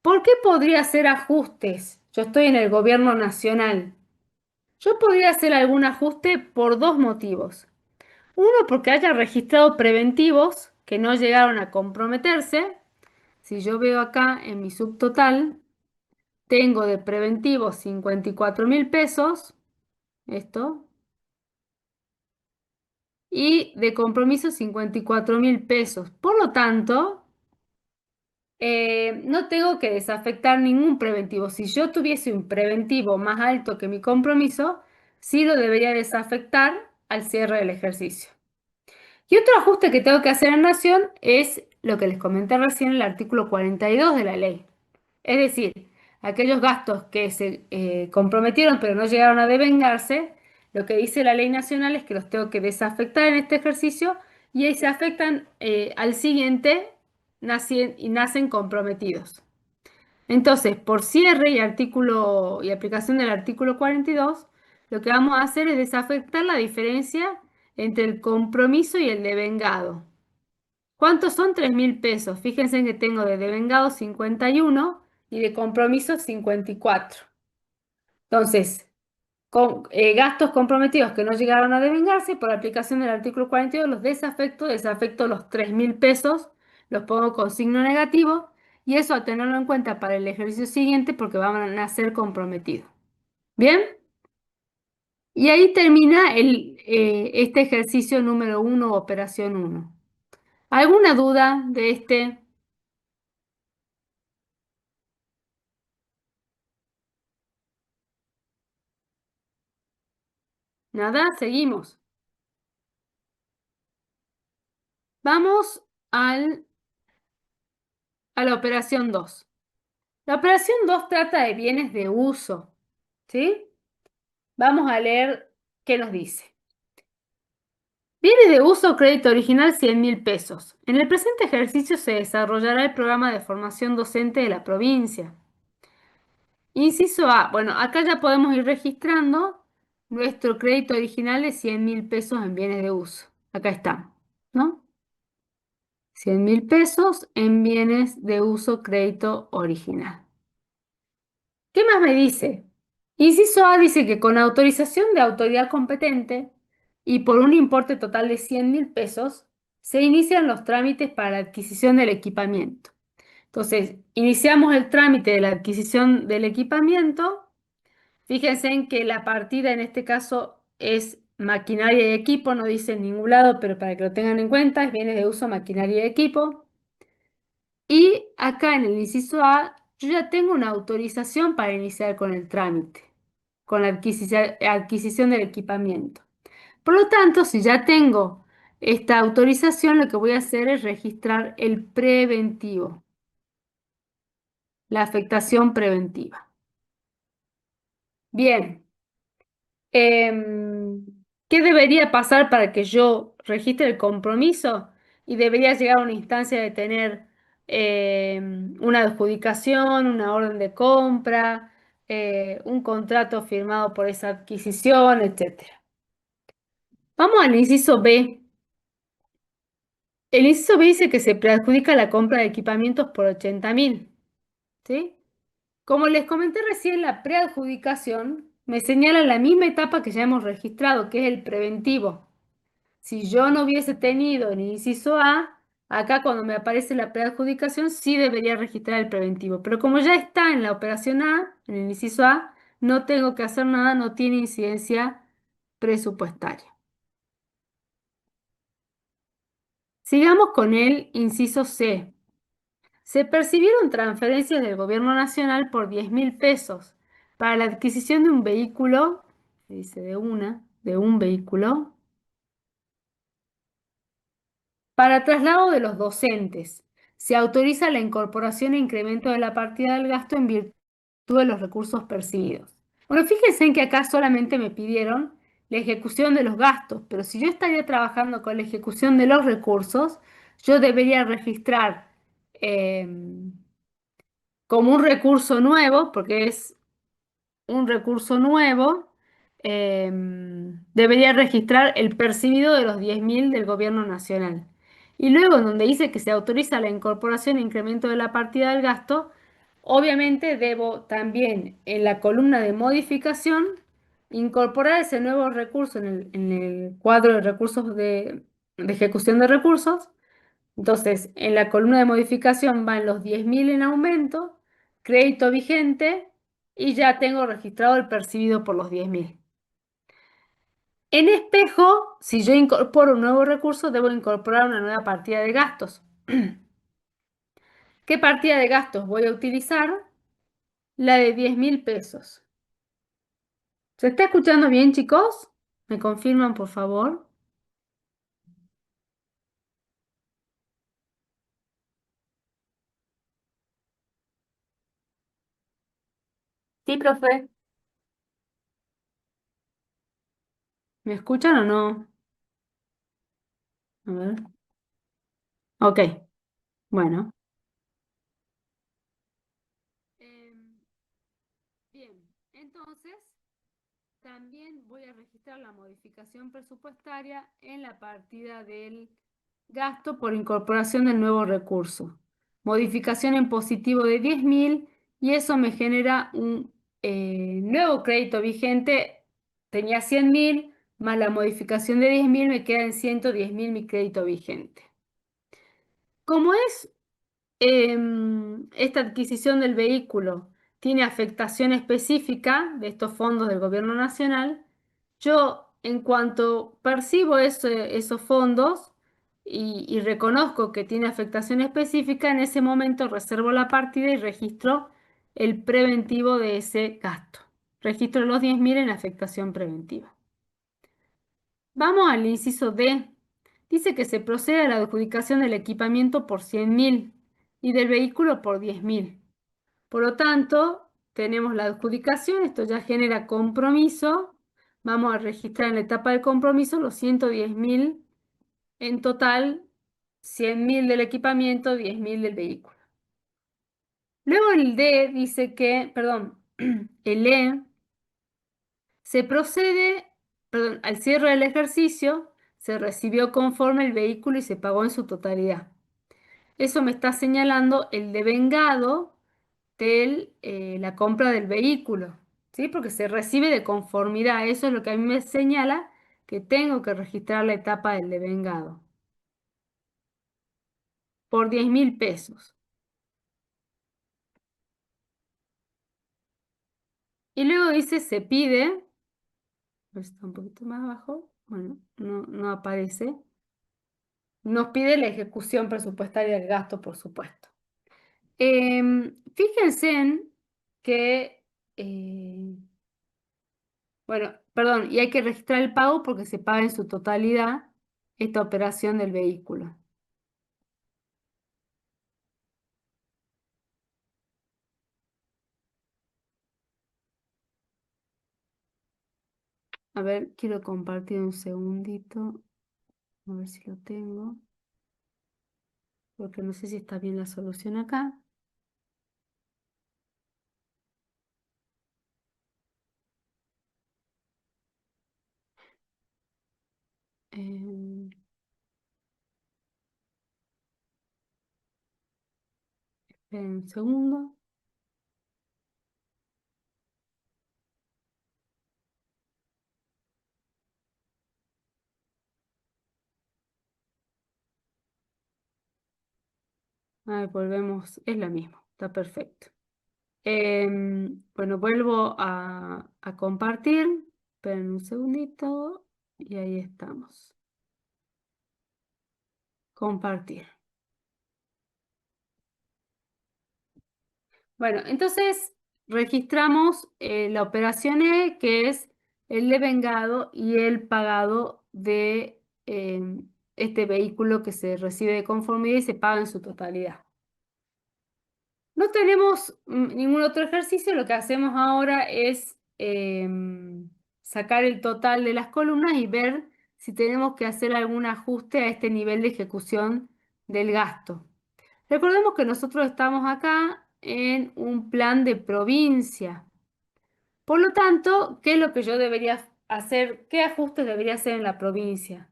¿Por qué podría hacer ajustes? Yo estoy en el gobierno nacional. Yo podría hacer algún ajuste por dos motivos. Uno, porque haya registrado preventivos que no llegaron a comprometerse. si yo veo acá en mi subtotal, tengo de preventivo 54.000 pesos, esto, y de compromiso 54.000 pesos. Por lo tanto, no tengo que desafectar ningún preventivo. Si yo tuviese un preventivo más alto que mi compromiso, sí lo debería desafectar al cierre del ejercicio. Y otro ajuste que tengo que hacer en Nación es lo que les comenté recién, el artículo 42 de la ley. Es decir, aquellos gastos que se comprometieron pero no llegaron a devengarse, lo que dice la ley nacional es que los tengo que desafectar en este ejercicio y ahí se afectan al siguiente y nacen comprometidos. Entonces, por cierre y artículo y aplicación del artículo 42, lo que vamos a hacer es desafectar la diferencia entre el compromiso y el devengado. ¿Cuántos son 3.000 pesos? Fíjense que tengo de devengado 51 y de compromiso 54. Entonces, gastos comprometidos que no llegaron a devengarse, por aplicación del artículo 42 los desafecto los 3.000 pesos, los pongo con signo negativo y eso a tenerlo en cuenta para el ejercicio siguiente porque van a ser comprometidos. ¿Bien? Y ahí termina este ejercicio número 1, operación 1. ¿Alguna duda de este? Nada, seguimos. Vamos a la operación 2. La operación 2 trata de bienes de uso, ¿sí? Vamos a leer qué nos dice. Bienes de uso, crédito original 100.000 pesos. En el presente ejercicio se desarrollará el programa de formación docente de la provincia. Inciso A. Bueno, acá ya podemos ir registrando nuestro crédito original de 100.000 pesos en bienes de uso. Acá está, ¿no? 100.000 pesos en bienes de uso crédito original. ¿Qué más me dice? Inciso A dice que con autorización de autoridad competente y por un importe total de 100.000 pesos, se inician los trámites para la adquisición del equipamiento. Entonces, iniciamos el trámite de la adquisición del equipamiento. Fíjense en que la partida en este caso es maquinaria y equipo, no dice en ningún lado, pero para que lo tengan en cuenta, es bienes de uso, maquinaria y equipo. Y acá en el inciso A, yo ya tengo una autorización para iniciar con el trámite, con la adquisición del equipamiento. Por lo tanto, si ya tengo esta autorización, lo que voy a hacer es registrar el preventivo, la afectación preventiva. Bien. Em, ¿Qué debería pasar para que yo registre el compromiso? Y debería llegar a una instancia de tener una adjudicación, una orden de compra, un contrato firmado por esa adquisición, etcétera. Vamos al inciso B. El inciso B dice que se preadjudica la compra de equipamientos por 80.000, ¿sí? Como les comenté recién, la preadjudicación me señala la misma etapa que ya hemos registrado, que es el preventivo. Si yo no hubiese tenido el inciso A, acá cuando me aparece la preadjudicación sí debería registrar el preventivo. Pero como ya está en la operación A, en el inciso A, no tengo que hacer nada, no tiene incidencia presupuestaria. Sigamos con el inciso C. Se percibieron transferencias del Gobierno Nacional por 10.000 pesos para la adquisición de un vehículo, dice de un vehículo, para traslado de los docentes. Se autoriza la incorporación e incremento de la partida del gasto en virtud de los recursos percibidos. Bueno, fíjense en que acá solamente me pidieron la ejecución de los gastos, pero si yo estaría trabajando con la ejecución de los recursos, yo debería registrar eh, como un recurso nuevo, porque es un recurso nuevo, debería registrar el percibido de los 10.000 del Gobierno Nacional. Y luego, en donde dice que se autoriza la incorporación e incremento de la partida del gasto, obviamente debo también en la columna de modificación incorporar ese nuevo recurso en el cuadro de recursos de ejecución de recursos, Entonces, en la columna de modificación van los 10.000 en aumento, crédito vigente y ya tengo registrado el percibido por los 10.000. En espejo, si yo incorporo un nuevo recurso, debo incorporar una nueva partida de gastos. ¿Qué partida de gastos voy a utilizar? La de 10.000 pesos. ¿Se está escuchando bien, chicos? ¿Me confirman, por favor? Sí, profe. ¿Me escuchan o no? A ver. Ok, bueno. Em, Bien, entonces también voy a registrar la modificación presupuestaria en la partida del gasto por incorporación del nuevo recurso. Modificación en positivo de 10.000 y eso me genera un nuevo crédito vigente. Tenía 100.000 más la modificación de 10.000 me queda en 110.000 mi crédito vigente. Como es esta adquisición del vehículo tiene afectación específica de estos fondos del Gobierno Nacional, yo en cuanto percibo esos fondos y reconozco que tiene afectación específica, en ese momento reservo la partida y registro el preventivo de ese gasto. Registro los 10.000 en afectación preventiva. Vamos al inciso D. Dice que se procede a la adjudicación del equipamiento por 100.000 y del vehículo por 10.000. Por lo tanto, tenemos la adjudicación, esto ya genera compromiso. Vamos a registrar en la etapa de compromiso los 110.000 en total, 100.000 del equipamiento, 10.000 del vehículo. Luego el D dice que, perdón, el E se procede, perdón, al cierre del ejercicio, se recibió conforme el vehículo y se pagó en su totalidad. Eso me está señalando el devengado de la compra del vehículo, ¿sí? Porque se recibe de conformidad. Eso es lo que a mí me señala que tengo que registrar la etapa del devengado por 10.000 pesos. Y luego dice, se pide, a ver si está un poquito más abajo, bueno, no aparece, nos pide la ejecución presupuestaria del gasto, por supuesto. Fíjense en que, bueno, perdón, y hay que registrar el pago porque se paga en su totalidad esta operación del vehículo. A ver, quiero compartir un segundito, a ver si lo tengo, porque no sé si está bien la solución acá. Eh, Esperen un segundo. A ver, volvemos, es lo mismo, está perfecto. Bueno, vuelvo a compartir. Esperen un segundito y ahí estamos. Compartir. Bueno, entonces registramos la operación E, que es el devengado y el pagado de este vehículo que se recibe de conformidad y se paga en su totalidad. No tenemos ningún otro ejercicio, lo que hacemos ahora es sacar el total de las columnas y ver si tenemos que hacer algún ajuste a este nivel de ejecución del gasto. Recordemos que nosotros estamos acá en un plan de provincia. Por lo tanto, ¿qué es lo que yo debería hacer? ¿Qué ajustes debería hacer en la provincia?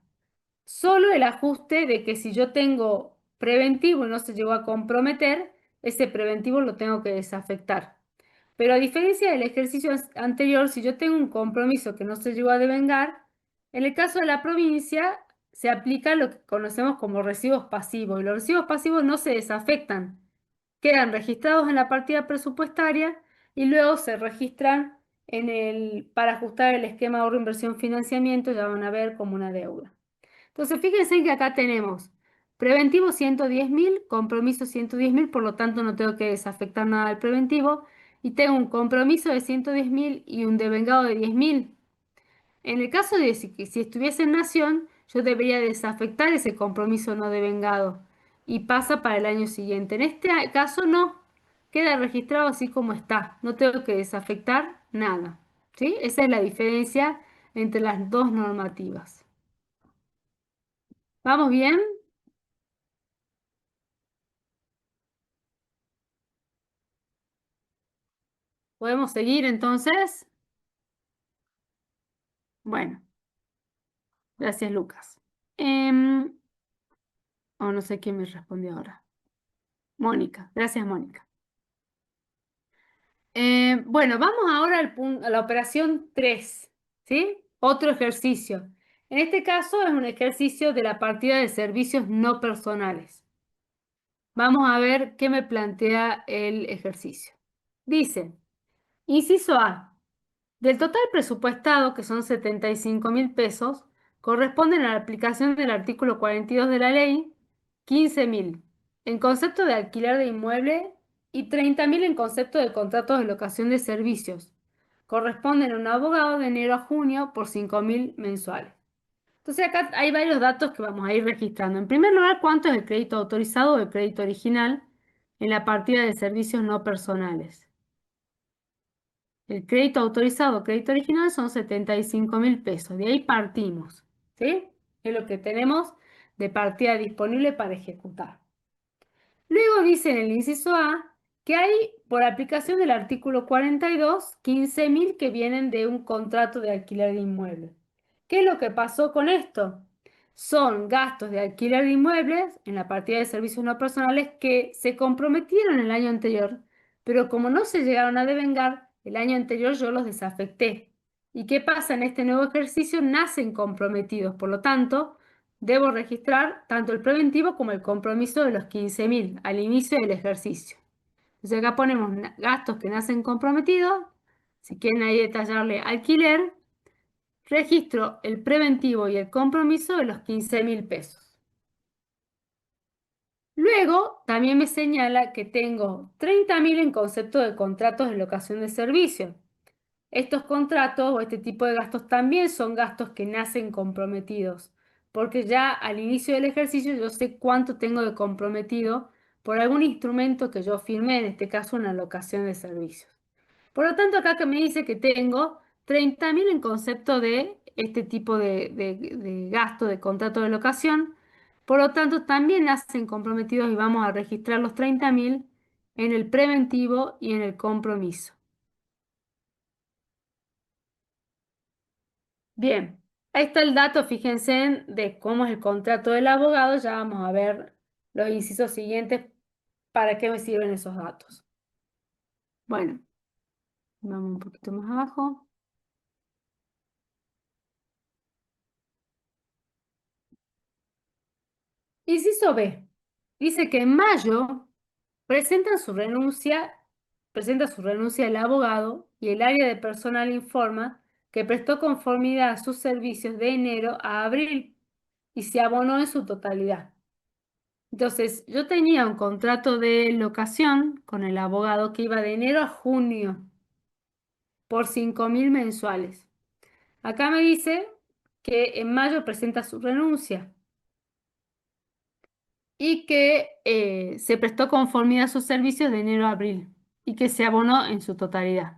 Solo el ajuste de que si yo tengo preventivo y no se llegó a comprometer, ese preventivo lo tengo que desafectar. Pero a diferencia del ejercicio anterior, si yo tengo un compromiso que no se llegó a devengar, en el caso de la provincia se aplica lo que conocemos como recibos pasivos. Y los recibos pasivos no se desafectan, quedan registrados en la partida presupuestaria y luego se registran para ajustar el esquema ahorro, inversión, financiamiento, ya van a ver como una deuda. Entonces, fíjense que acá tenemos preventivo 110.000, compromiso 110.000, por lo tanto no tengo que desafectar nada del preventivo. Y tengo un compromiso de 110.000 y un devengado de 10.000. En el caso de si estuviese en Nación, yo debería desafectar ese compromiso no devengado y pasa para el año siguiente. En este caso no, queda registrado así como está, no tengo que desafectar nada. ¿Sí? Esa es la diferencia entre las dos normativas. ¿Vamos bien? ¿Podemos seguir entonces? Bueno, gracias Lucas. No sé quién me respondió ahora. Mónica, gracias Mónica. Bueno, vamos ahora a la operación 3, ¿sí? Otro ejercicio. En este caso es un ejercicio de la partida de servicios no personales. Vamos a ver qué me plantea el ejercicio. Dice, inciso A. Del total presupuestado, que son 75.000 pesos, corresponden a la aplicación del artículo 42 de la ley 15.000 en concepto de alquiler de inmueble y 30.000 en concepto de contratos de locación de servicios. Corresponden a un abogado de enero a junio por 5.000 mensuales. Entonces acá hay varios datos que vamos a ir registrando. En primer lugar, ¿cuánto es el crédito autorizado o el crédito original en la partida de servicios no personales? El crédito autorizado, crédito original son 75.000 pesos. De ahí partimos, ¿sí? Es lo que tenemos de partida disponible para ejecutar. Luego dice en el inciso A que hay, por aplicación del artículo 42, 15.000 que vienen de un contrato de alquiler de inmuebles. ¿Qué es lo que pasó con esto? Son gastos de alquiler de inmuebles en la partida de servicios no personales que se comprometieron el año anterior, pero como no se llegaron a devengar, el año anterior yo los desafecté. ¿Y qué pasa en este nuevo ejercicio? Nacen comprometidos, por lo tanto, debo registrar tanto el preventivo como el compromiso de los 15.000 al inicio del ejercicio. Entonces acá ponemos gastos que nacen comprometidos. Si quieren ahí detallarle alquiler, registro el preventivo y el compromiso de los 15.000 pesos. Luego también me señala que tengo 30.000 en concepto de contratos de locación de servicios. Estos contratos o este tipo de gastos también son gastos que nacen comprometidos, porque ya al inicio del ejercicio yo sé cuánto tengo de comprometido por algún instrumento que yo firmé, en este caso una locación de servicios. Por lo tanto, acá que me dice que tengo 30.000 en concepto de este tipo de gasto de contrato de locación, por lo tanto también nacen comprometidos y vamos a registrar los 30.000 en el preventivo y en el compromiso. Bien, ahí está el dato, fíjense de cómo es el contrato del abogado. Ya vamos a ver los incisos siguientes para qué me sirven esos datos. Bueno, vamos un poquito más abajo. Inciso B. Dice que en mayo presenta su renuncia el abogado y el área de personal informa que prestó conformidad a sus servicios de enero a abril y se abonó en su totalidad. Entonces, yo tenía un contrato de locación con el abogado que iba de enero a junio por 5.000 mensuales. Acá me dice que en mayo presenta su renuncia y que se prestó conformidad a sus servicios de enero a abril y que se abonó en su totalidad.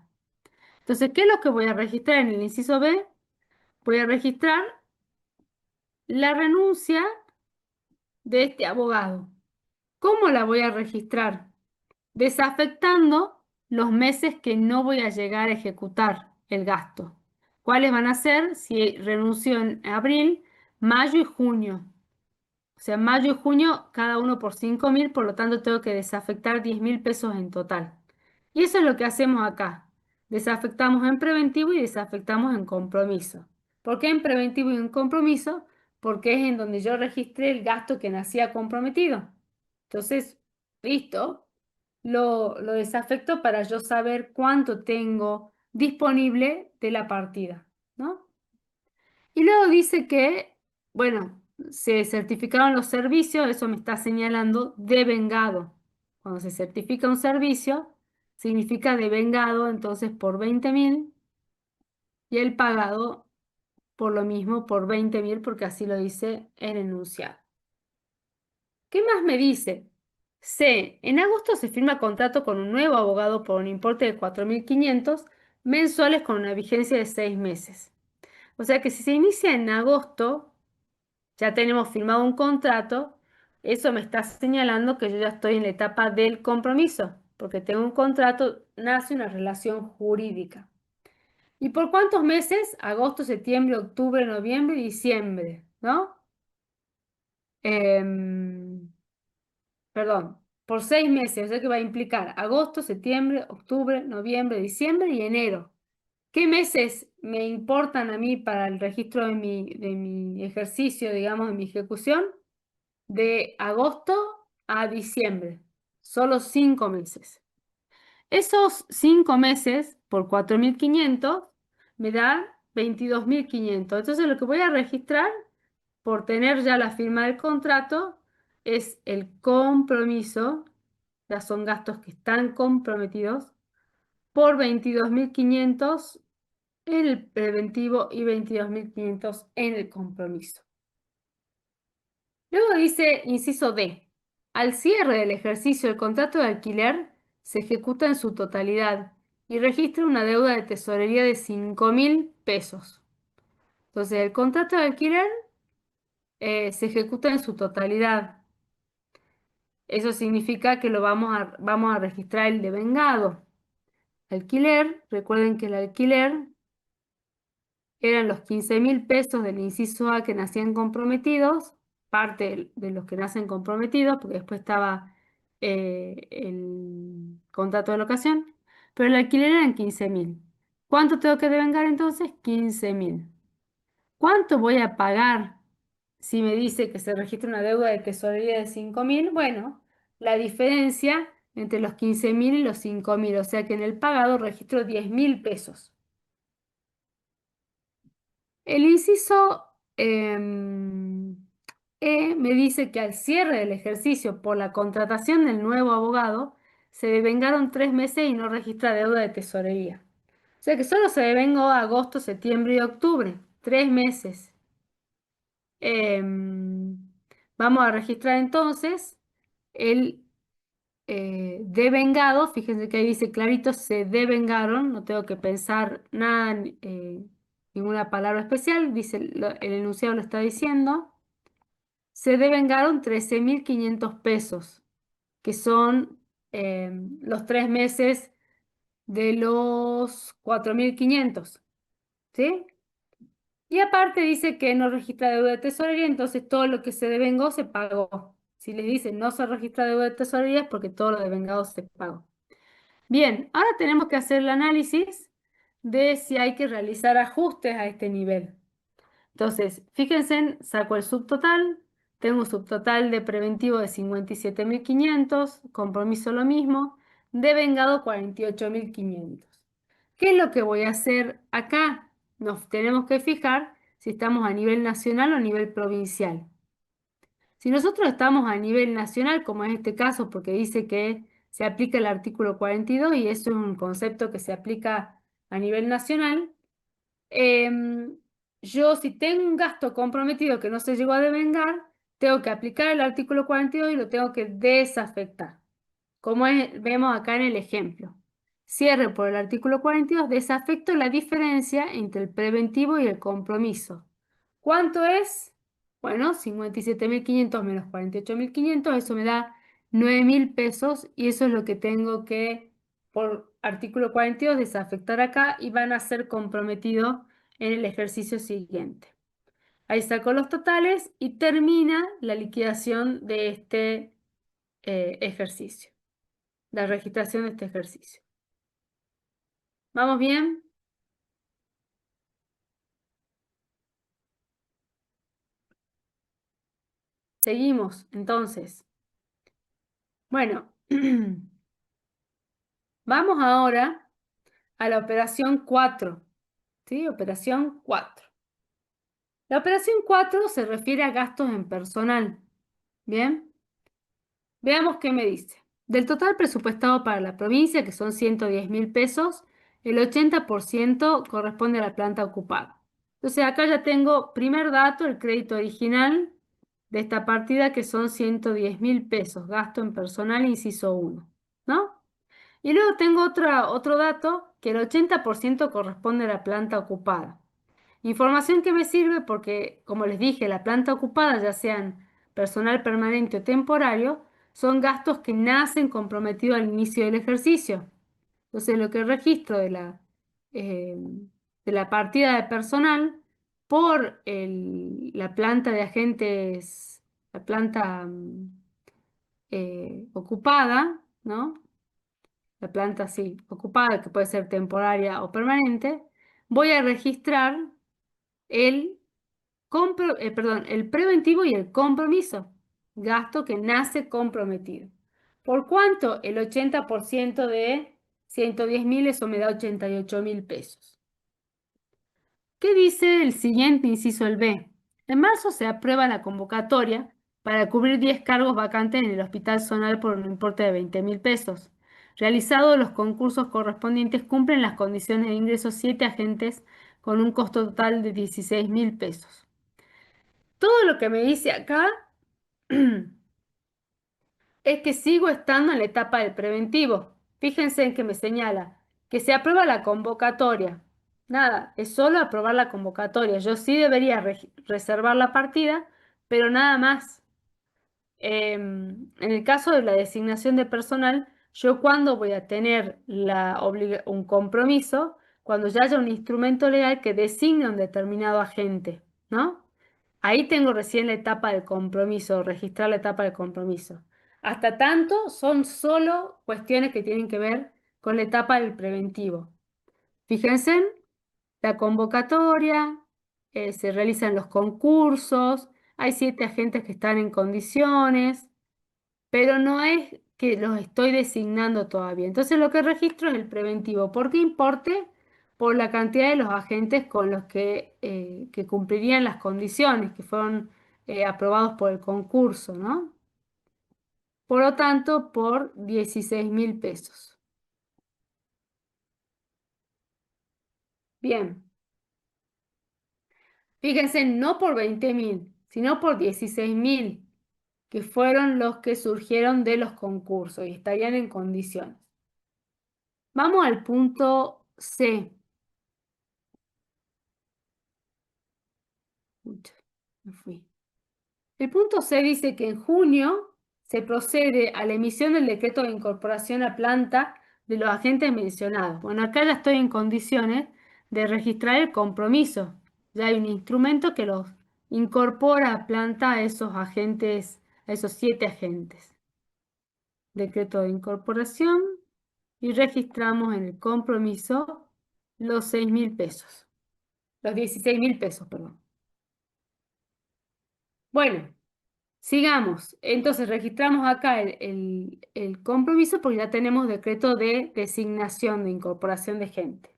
Entonces, ¿qué es lo que voy a registrar en el inciso B? Voy a registrar la renuncia de este abogado. ¿Cómo la voy a registrar? Desafectando los meses que no voy a llegar a ejecutar el gasto. ¿Cuáles van a ser? Si renuncio en abril, mayo y junio. O sea, mayo y junio, cada uno por 5.000, por lo tanto tengo que desafectar 10.000 pesos en total. Y eso es lo que hacemos acá. Desafectamos en preventivo y desafectamos en compromiso. ¿Por qué en preventivo y en compromiso? porque es en donde yo registré el gasto que nacía comprometido. Entonces, listo, lo desafecto para yo saber cuánto tengo disponible de la partida, ¿no? Y luego dice que, bueno, se certificaron los servicios, eso me está señalando devengado. Cuando se certifica un servicio, significa devengado, entonces por 20.000 y el pagado por lo mismo, por 20.000, porque así lo dice el enunciado. ¿Qué más me dice? C. En agosto se firma contrato con un nuevo abogado por un importe de 4.500 mensuales con una vigencia de 6 meses. O sea que si se inicia en agosto, ya tenemos firmado un contrato, eso me está señalando que yo ya estoy en la etapa del compromiso, porque tengo un contrato, nace una relación jurídica. ¿Y por cuántos meses? Agosto, septiembre, octubre, noviembre y diciembre, ¿no? Perdón, por 6 meses, o sea que va a implicar agosto, septiembre, octubre, noviembre, diciembre y enero. ¿Qué meses me importan a mí para el registro de mi ejercicio, digamos, de mi ejecución? De agosto a diciembre, solo 5 meses. Esos 5 meses por 4.500 me dan 22.500. Entonces lo que voy a registrar por tener ya la firma del contrato es el compromiso, ya son gastos que están comprometidos, por 22.500 en el preventivo y 22.500 en el compromiso. Luego dice, inciso D, al cierre del ejercicio del contrato de alquiler se ejecuta en su totalidad y registra una deuda de tesorería de 5.000 pesos. Entonces, el contrato de alquiler se ejecuta en su totalidad. Eso significa que vamos a registrar el devengado. Alquiler, recuerden que el alquiler eran los 15.000 pesos del inciso A que nacían comprometidos, parte de los que nacen comprometidos, porque después estaba el contrato de locación, pero el alquiler eran 15.000. ¿Cuánto tengo que devengar entonces? 15.000. ¿Cuánto voy a pagar si me dice que se registra una deuda de tesorería de 5.000? Bueno, la diferencia entre los 15.000 y los 5.000, o sea que en el pagado registro 10.000 pesos. El inciso E me dice que al cierre del ejercicio por la contratación del nuevo abogado se devengaron 3 meses y no registra deuda de tesorería. O sea que solo se devengó agosto, septiembre y octubre, 3 meses. Em, Vamos a registrar entonces el devengado. Fíjense que ahí dice clarito, se devengaron, no tengo que pensar nada, ninguna palabra especial, dice el enunciado lo está diciendo. Se devengaron 13.500 pesos, que son los 3 meses de los 4.500, ¿sí? Y aparte dice que no registra deuda de tesorería, entonces todo lo que se devengó se pagó. Si les dicen no se registra deuda de tesorería es porque todo lo devengado se pagó. Bien, ahora tenemos que hacer el análisis de si hay que realizar ajustes a este nivel. Entonces, fíjense, saco el subtotal, tengo un subtotal de preventivo de 57.500, compromiso lo mismo, devengado 48.500. ¿Qué es lo que voy a hacer acá? Nos tenemos que fijar si estamos a nivel nacional o a nivel provincial. Si nosotros estamos a nivel nacional, como en este caso, porque dice que se aplica el artículo 42 y eso es un concepto que se aplica a nivel nacional, em, yo si tengo un gasto comprometido que no se llegó a devengar, tengo que aplicar el artículo 42 y lo tengo que desafectar. Como vemos acá en el ejemplo. Cierre por el artículo 42, desafecto la diferencia entre el preventivo y el compromiso. ¿Cuánto es? Bueno, 57.500 menos 48.500, eso me da 9.000 pesos y eso es lo que tengo que, por artículo 42, desafectar acá y van a ser comprometidos en el ejercicio siguiente. Ahí saco los totales y termina la liquidación de este ejercicio, la registración de este ejercicio. ¿Vamos bien? Seguimos, entonces. Bueno, vamos ahora a la operación 4, ¿sí? Operación 4. La operación 4 se refiere a gastos en personal. Bien, veamos qué me dice. Del total presupuestado para la provincia, que son 110.000 pesos, el 80% corresponde a la planta ocupada. Entonces acá ya tengo, primer dato, el crédito original de esta partida, que son 110.000 pesos, gasto en personal, inciso 1, ¿no? Y luego tengo otro dato, que el 80% corresponde a la planta ocupada. Información que me sirve porque, como les dije, la planta ocupada, ya sean personal permanente o temporario, son gastos que nacen comprometidos al inicio del ejercicio. Entonces, lo que registro eh, de la partida de personal por la planta de agentes, la planta ocupada, ¿no? La planta, sí, ocupada, que puede ser temporaria o permanente, voy a registrar el el preventivo y el compromiso, gasto que nace comprometido. ¿Por cuánto? El 80% de 110.000, eso me da 88.000 pesos. ¿Qué dice el siguiente inciso, el B? En marzo se aprueba la convocatoria para cubrir 10 cargos vacantes en el Hospital Zonal por un importe de 20.000 pesos. Realizados los concursos correspondientes, cumplen las condiciones de ingreso 7 agentes con un costo total de 16.000 pesos. Todo lo que me dice acá es que sigo estando en la etapa del preventivo. Fíjense en que me señala que se aprueba la convocatoria. Nada, es solo aprobar la convocatoria. Yo sí debería reservar la partida, pero nada más. En el caso de la designación de personal, yo cuando voy a tener un compromiso, cuando ya haya un instrumento legal que designe a un determinado agente, ¿no? Ahí tengo recién la etapa del compromiso, registrar la etapa del compromiso. Hasta tanto son solo cuestiones que tienen que ver con la etapa del preventivo. Fíjense, la convocatoria, se realizan los concursos, hay 7 agentes que están en condiciones, pero no es que los estoy designando todavía. Entonces lo que registro es el preventivo. ¿Por qué importe? Por la cantidad de los agentes con los que cumplirían las condiciones que fueron aprobados por el concurso, ¿no? Por lo tanto, por 16.000 pesos. Bien, fíjense, no por 20.000, sino por 16.000, que fueron los que surgieron de los concursos y estarían en condiciones. Vamos al punto C. Pucha, me fui. El punto C dice que en junio se procede a la emisión del decreto de incorporación a planta de los agentes mencionados. Bueno, acá ya estoy en condiciones de registrar el compromiso. Ya hay un instrumento que los incorpora a planta a esos agentes, a esos 7 agentes. Decreto de incorporación y registramos en el compromiso los 6.000 pesos. Los 16.000 pesos, perdón. Bueno. Sigamos. Entonces registramos acá el compromiso porque ya tenemos decreto de designación de incorporación de gente.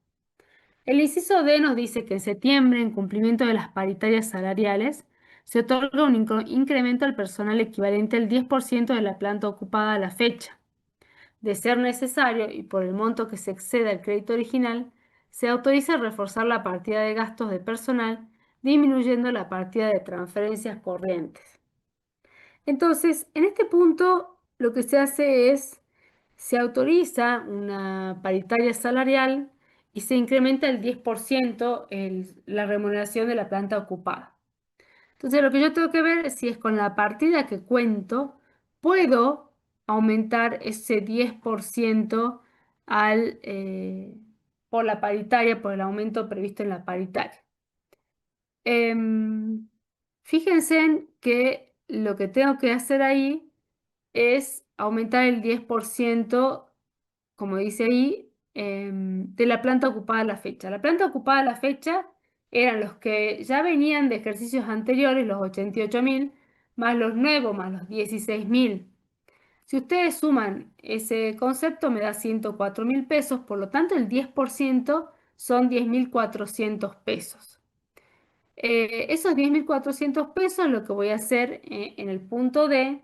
El inciso D nos dice que en septiembre, en cumplimiento de las paritarias salariales, se otorga un incremento al personal equivalente al 10% de la planta ocupada a la fecha. De ser necesario y por el monto que se exceda el crédito original, se autoriza reforzar la partida de gastos de personal, disminuyendo la partida de transferencias corrientes. Entonces, en este punto lo que se hace es, se autoriza una paritaria salarial y se incrementa el 10% la remuneración de la planta ocupada. Entonces, lo que yo tengo que ver es si es con la partida que cuento, puedo aumentar ese 10% por la paritaria, por el aumento previsto en la paritaria. Em, Fíjense en que lo que tengo que hacer ahí es aumentar el 10%, como dice ahí, de la planta ocupada a la fecha. La planta ocupada a la fecha eran los que ya venían de ejercicios anteriores, los 88.000, más los nuevos, más los 16.000. Si ustedes suman ese concepto, me da 104.000 pesos, por lo tanto el 10% son 10.400 pesos. Esos 10.400 pesos, lo que voy a hacer en el punto D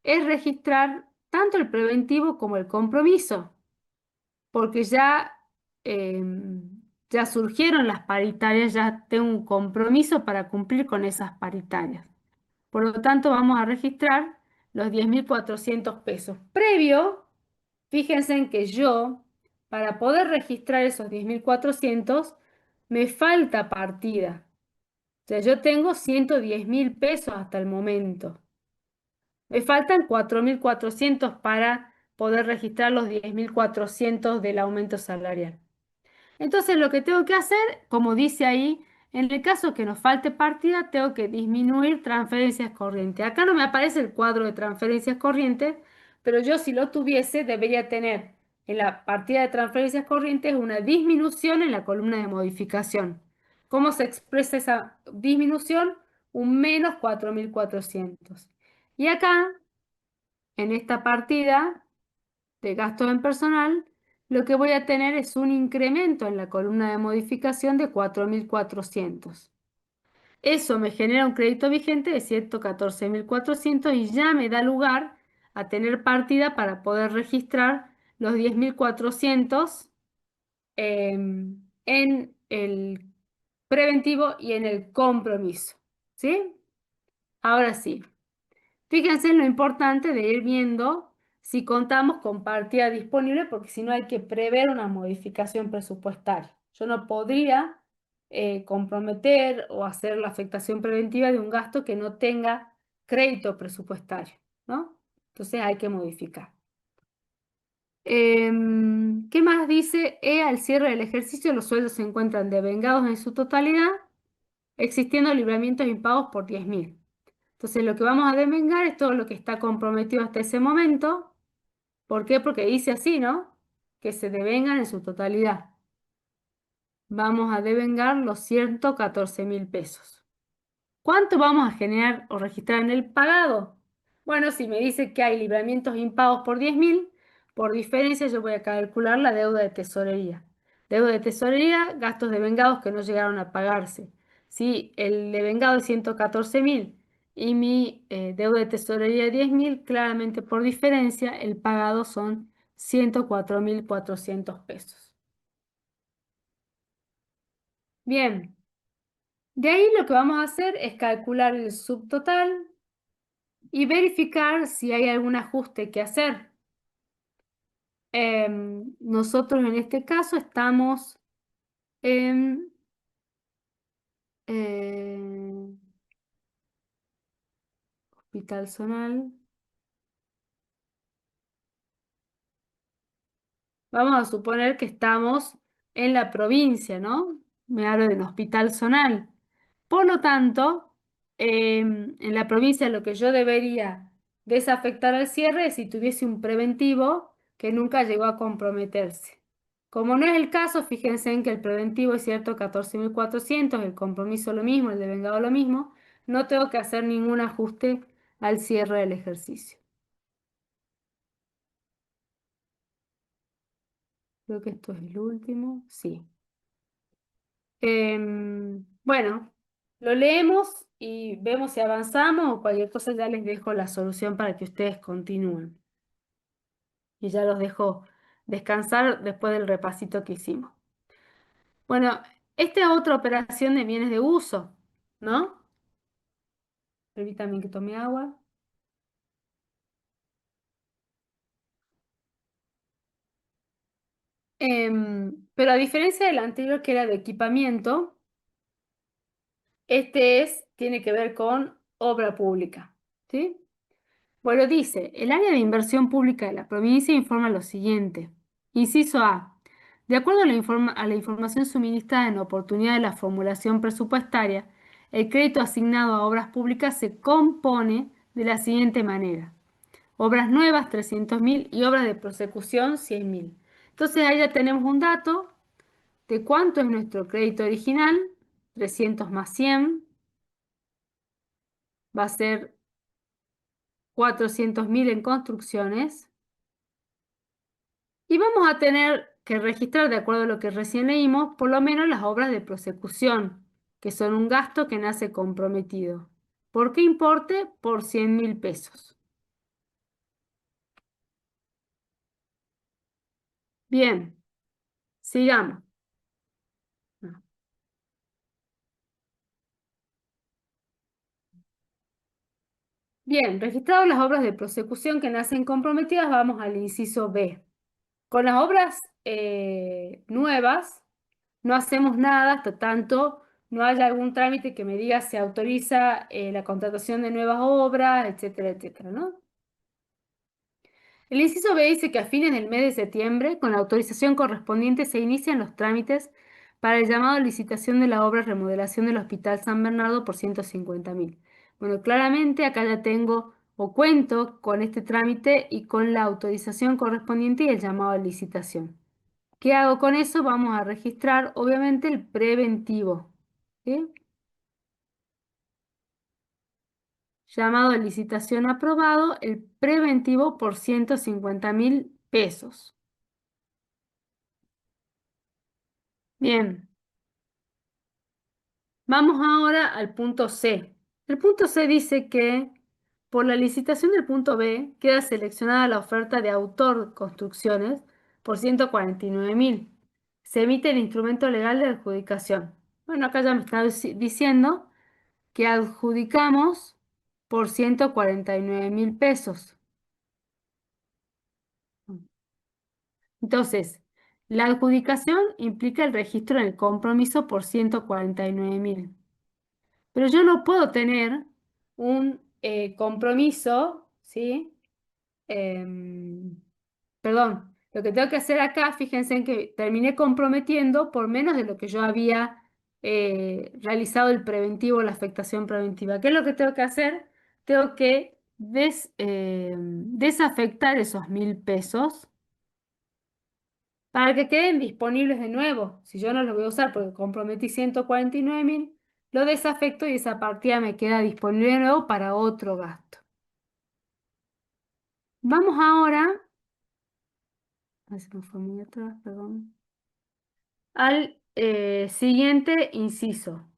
es registrar tanto el preventivo como el compromiso, porque eh, ya surgieron las paritarias, ya tengo un compromiso para cumplir con esas paritarias. Por lo tanto, vamos a registrar los 10.400 pesos. Previo, fíjense en que yo, para poder registrar esos 10.400, me falta partida. O sea, yo tengo 110.000 pesos hasta el momento. Me faltan 4.400 para poder registrar los 10.400 del aumento salarial. Entonces lo que tengo que hacer, como dice ahí, en el caso que nos falte partida, tengo que disminuir transferencias corrientes. Acá no me aparece el cuadro de transferencias corrientes, pero yo si lo tuviese debería tener en la partida de transferencias corrientes una disminución en la columna de modificación. ¿Cómo se expresa esa disminución? Un menos 4.400. Y acá, en esta partida de gastos en personal, lo que voy a tener es un incremento en la columna de modificación de 4.400. Eso me genera un crédito vigente de 114.400 y ya me da lugar a tener partida para poder registrar los 10.400 en el preventivo y en el compromiso. ¿Sí? Ahora sí. Fíjense en lo importante de ir viendo si contamos con partida disponible, porque si no hay que prever una modificación presupuestaria. Yo no podría comprometer o hacer la afectación preventiva de un gasto que no tenga crédito presupuestario, ¿no? Entonces hay que modificar. ¿Qué más dice? Al cierre del ejercicio los sueldos se encuentran devengados en su totalidad, existiendo libramientos impagos por 10.000. Entonces lo que vamos a devengar es todo lo que está comprometido hasta ese momento. ¿Por qué? Porque dice así, ¿no? Que se devengan en su totalidad. Vamos a devengar los 114.000 pesos. ¿Cuánto vamos a generar o registrar en el pagado? Bueno, si me dice que hay libramientos impagos por 10.000, por diferencia yo voy a calcular la deuda de tesorería. Deuda de tesorería, gastos devengados que no llegaron a pagarse. Si el devengado es 114.000 y mi deuda de tesorería es 10.000, claramente por diferencia el pagado son 104.400 pesos. Bien, de ahí lo que vamos a hacer es calcular el subtotal y verificar si hay algún ajuste que hacer. Nosotros en este caso estamos en hospital zonal. Vamos a suponer que estamos en la provincia, ¿no? Me hablo de un hospital zonal. Por lo tanto, en la provincia lo que yo debería desafectar al cierre es si tuviese un preventivo que nunca llegó a comprometerse. Como no es el caso, fíjense en que el preventivo es cierto 14.400, el compromiso lo mismo, el devengado lo mismo, no tengo que hacer ningún ajuste al cierre del ejercicio. Creo que esto es el último, sí. Bueno, lo leemos y vemos si avanzamos o cualquier cosa ya les dejo la solución para que ustedes continúen. Y ya los dejo descansar después del repasito que hicimos. Bueno, esta es otra operación de bienes de uso, ¿no? Permítanme que tome agua. Pero a diferencia del anterior que era de equipamiento, tiene que ver con obra pública, ¿sí? Bueno, dice, el área de inversión pública de la provincia informa lo siguiente. Inciso A. De acuerdo a la información suministrada en oportunidad de la formulación presupuestaria, el crédito asignado a obras públicas se compone de la siguiente manera. Obras nuevas, 300.000 y obras de prosecución, 100.000. Entonces ahí ya tenemos un dato de cuánto es nuestro crédito original, 300 más 100, va a ser 400.000 en construcciones. Y vamos a tener que registrar, de acuerdo a lo que recién leímos, por lo menos las obras de prosecución, que son un gasto que nace comprometido. ¿Por qué importe? Por 100.000 pesos. Bien, sigamos. Bien, registradas las obras de prosecución que nacen comprometidas, vamos al inciso B. Con las obras nuevas no hacemos nada hasta tanto no haya algún trámite que me diga si autoriza la contratación de nuevas obras, etcétera, etcétera, ¿no? El inciso B dice que a fines del mes de septiembre, con la autorización correspondiente, se inician los trámites para el llamado a licitación de la obra remodelación del Hospital San Bernardo por 150.000. Bueno, claramente acá ya tengo o cuento con este trámite y con la autorización correspondiente y el llamado a licitación. ¿Qué hago con eso? Vamos a registrar, obviamente, el preventivo. ¿Sí? Llamado a licitación aprobado, el preventivo por 150.000 pesos. Bien, vamos ahora al punto C. El punto C dice que por la licitación del punto B queda seleccionada la oferta de Autor Construcciones por 149.000. Se emite el instrumento legal de adjudicación. Bueno, acá ya me está diciendo que adjudicamos por 149.000 pesos. Entonces, la adjudicación implica el registro en el compromiso por 149.000. Pero yo no puedo tener un compromiso, ¿sí? Perdón, lo que tengo que hacer acá, fíjense en que terminé comprometiendo por menos de lo que yo había realizado el preventivo, la afectación preventiva. ¿Qué es lo que tengo que hacer? Tengo que desafectar esos 1.000 pesos para que queden disponibles de nuevo. Si yo no los voy a usar porque comprometí 149.000, lo desafecto y esa partida me queda disponible de nuevo para otro gasto. Vamos ahora, a ver si me fue muy atrás, perdón, al siguiente inciso.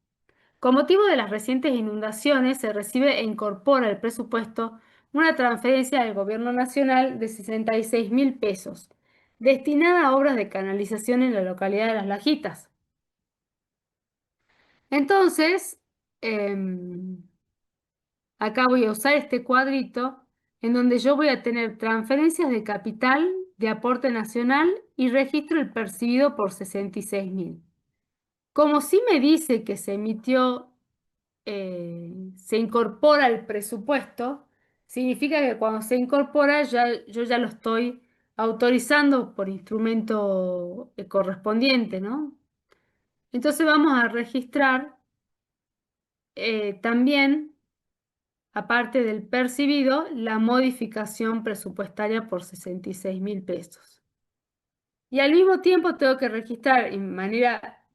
Con motivo de las recientes inundaciones, se recibe e incorpora al presupuesto una transferencia del Gobierno Nacional de 66.000 pesos, destinada a obras de canalización en la localidad de Las Lajitas. Entonces, acá voy a usar este cuadrito en donde yo voy a tener transferencias de capital, de aporte nacional y registro el percibido por 66.000. Como sí me dice que se emitió, se incorpora al presupuesto, significa que cuando se incorpora yo ya lo estoy autorizando por instrumento correspondiente, ¿no? Entonces vamos a registrar también, aparte del percibido, la modificación presupuestaria por 66.000 pesos. Y al mismo tiempo tengo que registrar en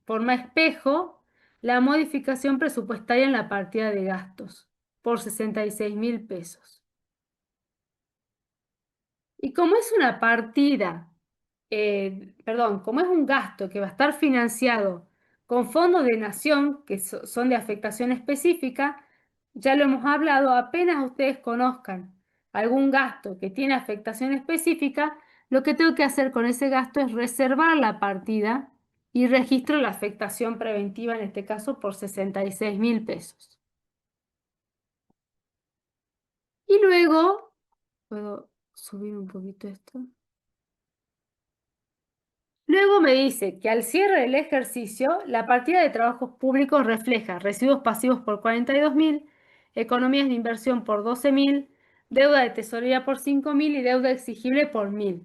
forma espejo, la modificación presupuestaria en la partida de gastos por 66.000 pesos. Y como es una partida, perdón, como es un gasto que va a estar financiado con fondos de nación, que son de afectación específica, ya lo hemos hablado, apenas ustedes conozcan algún gasto que tiene afectación específica, lo que tengo que hacer con ese gasto es reservar la partida y registro la afectación preventiva, en este caso por 66.000 pesos. Y luego, ¿puedo subir un poquito esto? Luego me dice que al cierre del ejercicio, la partida de trabajos públicos refleja residuos pasivos por 42.000, economías de inversión por 12.000, deuda de tesorería por 5.000 y deuda exigible por 1.000.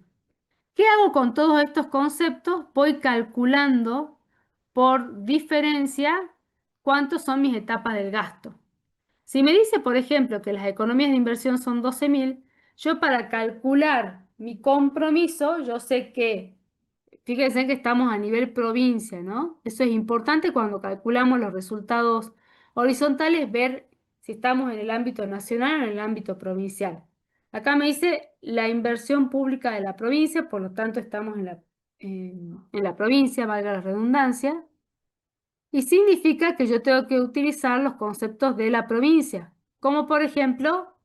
¿Qué hago con todos estos conceptos? Voy calculando por diferencia cuántos son mis etapas del gasto. Si me dice, por ejemplo, que las economías de inversión son 12.000, yo para calcular mi compromiso, yo sé que fíjense que estamos a nivel provincia, ¿no? Eso es importante cuando calculamos los resultados horizontales, ver si estamos en el ámbito nacional o en el ámbito provincial. Acá me dice la inversión pública de la provincia, por lo tanto estamos en la provincia, valga la redundancia, y significa que yo tengo que utilizar los conceptos de la provincia, como por ejemplo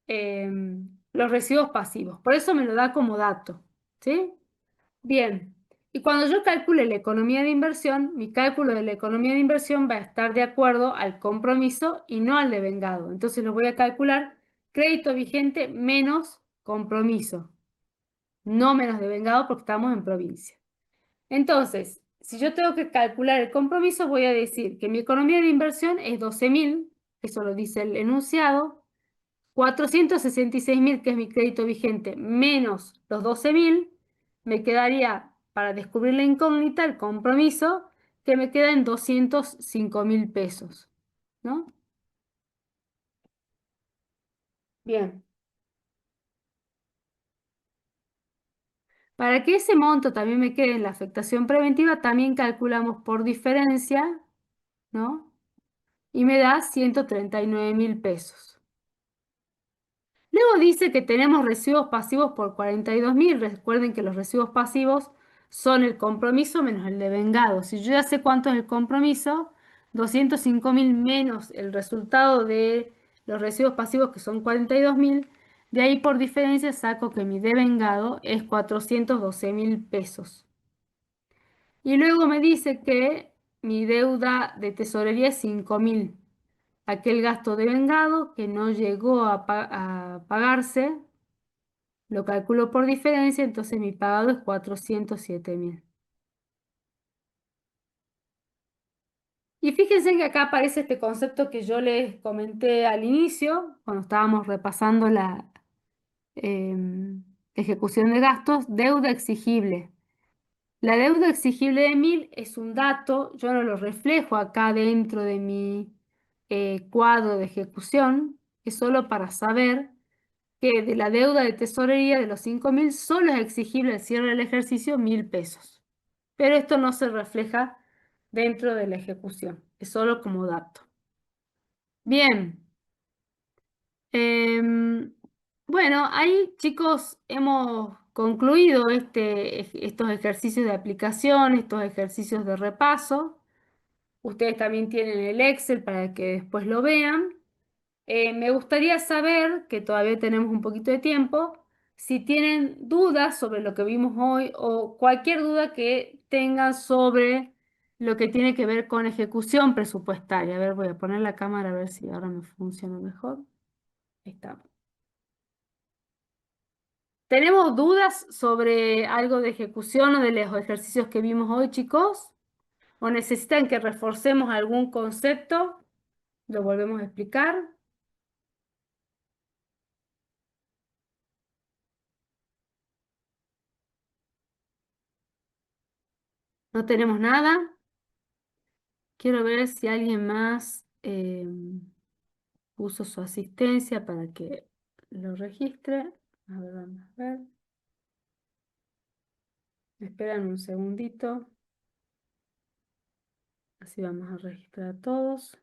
los residuos pasivos. Por eso me lo da como dato, ¿sí? Bien. Y cuando yo calcule la economía de inversión, mi cálculo de la economía de inversión va a estar de acuerdo al compromiso y no al devengado. Entonces lo voy a calcular crédito vigente menos compromiso, no menos devengado porque estamos en provincia. Entonces, si yo tengo que calcular el compromiso, voy a decir que mi economía de inversión es 12.000, eso lo dice el enunciado, 466.000, que es mi crédito vigente, menos los 12.000, me quedaría, para descubrir la incógnita, el compromiso, que me queda en 205.000 pesos, ¿no? Bien. Para que ese monto también me quede en la afectación preventiva, también calculamos por diferencia, ¿no? Y me da 139.000 pesos. Luego dice que tenemos residuos pasivos por 42.000. Recuerden que los residuos pasivos son el compromiso menos el devengado. Si yo ya sé cuánto es el compromiso, 205.000 menos el resultado de los residuos pasivos, que son 42.000, de ahí por diferencia saco que mi devengado es 412.000 pesos. Y luego me dice que mi deuda de tesorería es 5.000. Aquel gasto devengado que no llegó a pagarse, lo calculo por diferencia, entonces mi pagado es 407.000. Y fíjense que acá aparece este concepto que yo les comenté al inicio, cuando estábamos repasando la ejecución de gastos, deuda exigible. La deuda exigible de 1.000 es un dato, yo no lo reflejo acá dentro de mi cuadro de ejecución, es solo para saber que de la deuda de tesorería de los 5.000 solo es exigible al cierre del ejercicio 1.000 pesos. Pero esto no se refleja dentro de la ejecución, es solo como dato. Bien. Em, bueno, ahí chicos hemos concluido estos ejercicios de aplicación, estos ejercicios de repaso. Ustedes también tienen el Excel para que después lo vean. Me gustaría saber, que todavía tenemos un poquito de tiempo, si tienen dudas sobre lo que vimos hoy o cualquier duda que tengan sobre lo que tiene que ver con ejecución presupuestaria. A ver, voy a poner la cámara a ver si ahora me funciona mejor. Ahí está. ¿Tenemos dudas sobre algo de ejecución o de los ejercicios que vimos hoy, chicos? ¿O necesitan que reforcemos algún concepto? ¿Lo volvemos a explicar? ¿No tenemos nada? Quiero ver si alguien más puso su asistencia para que lo registre. A ver, vamos a ver. Esperan un segundito. Así vamos a registrar a todos.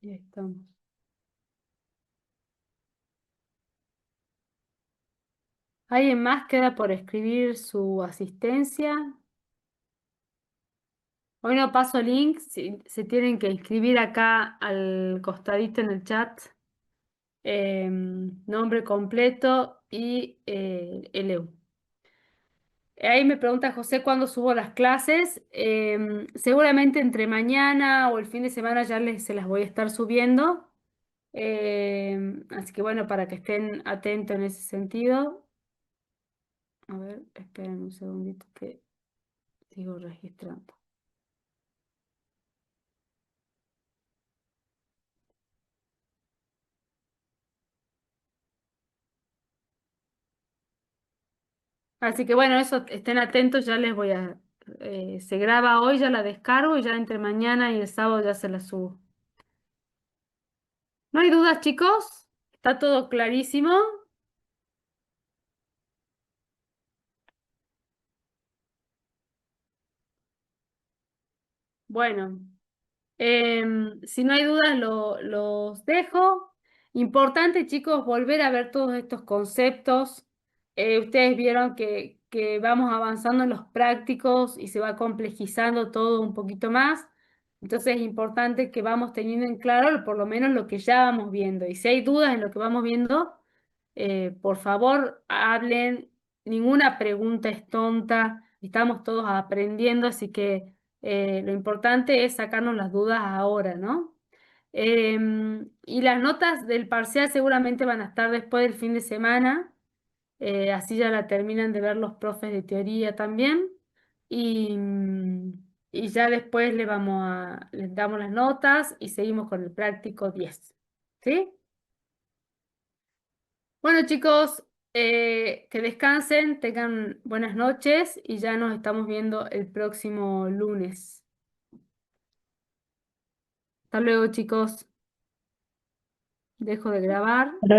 Y ahí estamos. ¿Alguien más queda por escribir su asistencia? Hoy no paso link, se tienen que inscribir acá al costadito en el chat. Nombre completo y el EU. Ahí me pregunta José cuándo subo las clases. Seguramente entre mañana o el fin de semana ya se las voy a estar subiendo. Así que bueno, para que estén atentos en ese sentido. A ver, esperen un segundito que sigo registrando. Así que bueno, eso estén atentos, ya les voy a... se graba hoy, ya la descargo y ya entre mañana y el sábado ya se la subo. ¿No hay dudas, chicos? ¿Está todo clarísimo? Bueno. Si no hay dudas, los dejo. Importante, chicos, volver a ver todos estos conceptos. Ustedes vieron que vamos avanzando en los prácticos y se va complejizando todo un poquito más. Entonces es importante que vamos teniendo en claro por lo menos lo que ya vamos viendo. Y si hay dudas en lo que vamos viendo, por favor, hablen. Ninguna pregunta es tonta. Estamos todos aprendiendo, así que lo importante es sacarnos las dudas ahora, ¿no? Y las notas del parcial seguramente van a estar después del fin de semana, así ya la terminan de ver los profes de teoría también. Y ya después les damos las notas y seguimos con el práctico 10. ¿Sí? Bueno, chicos, que descansen, tengan buenas noches y ya nos estamos viendo el próximo lunes. Hasta luego, chicos. Dejo de grabar.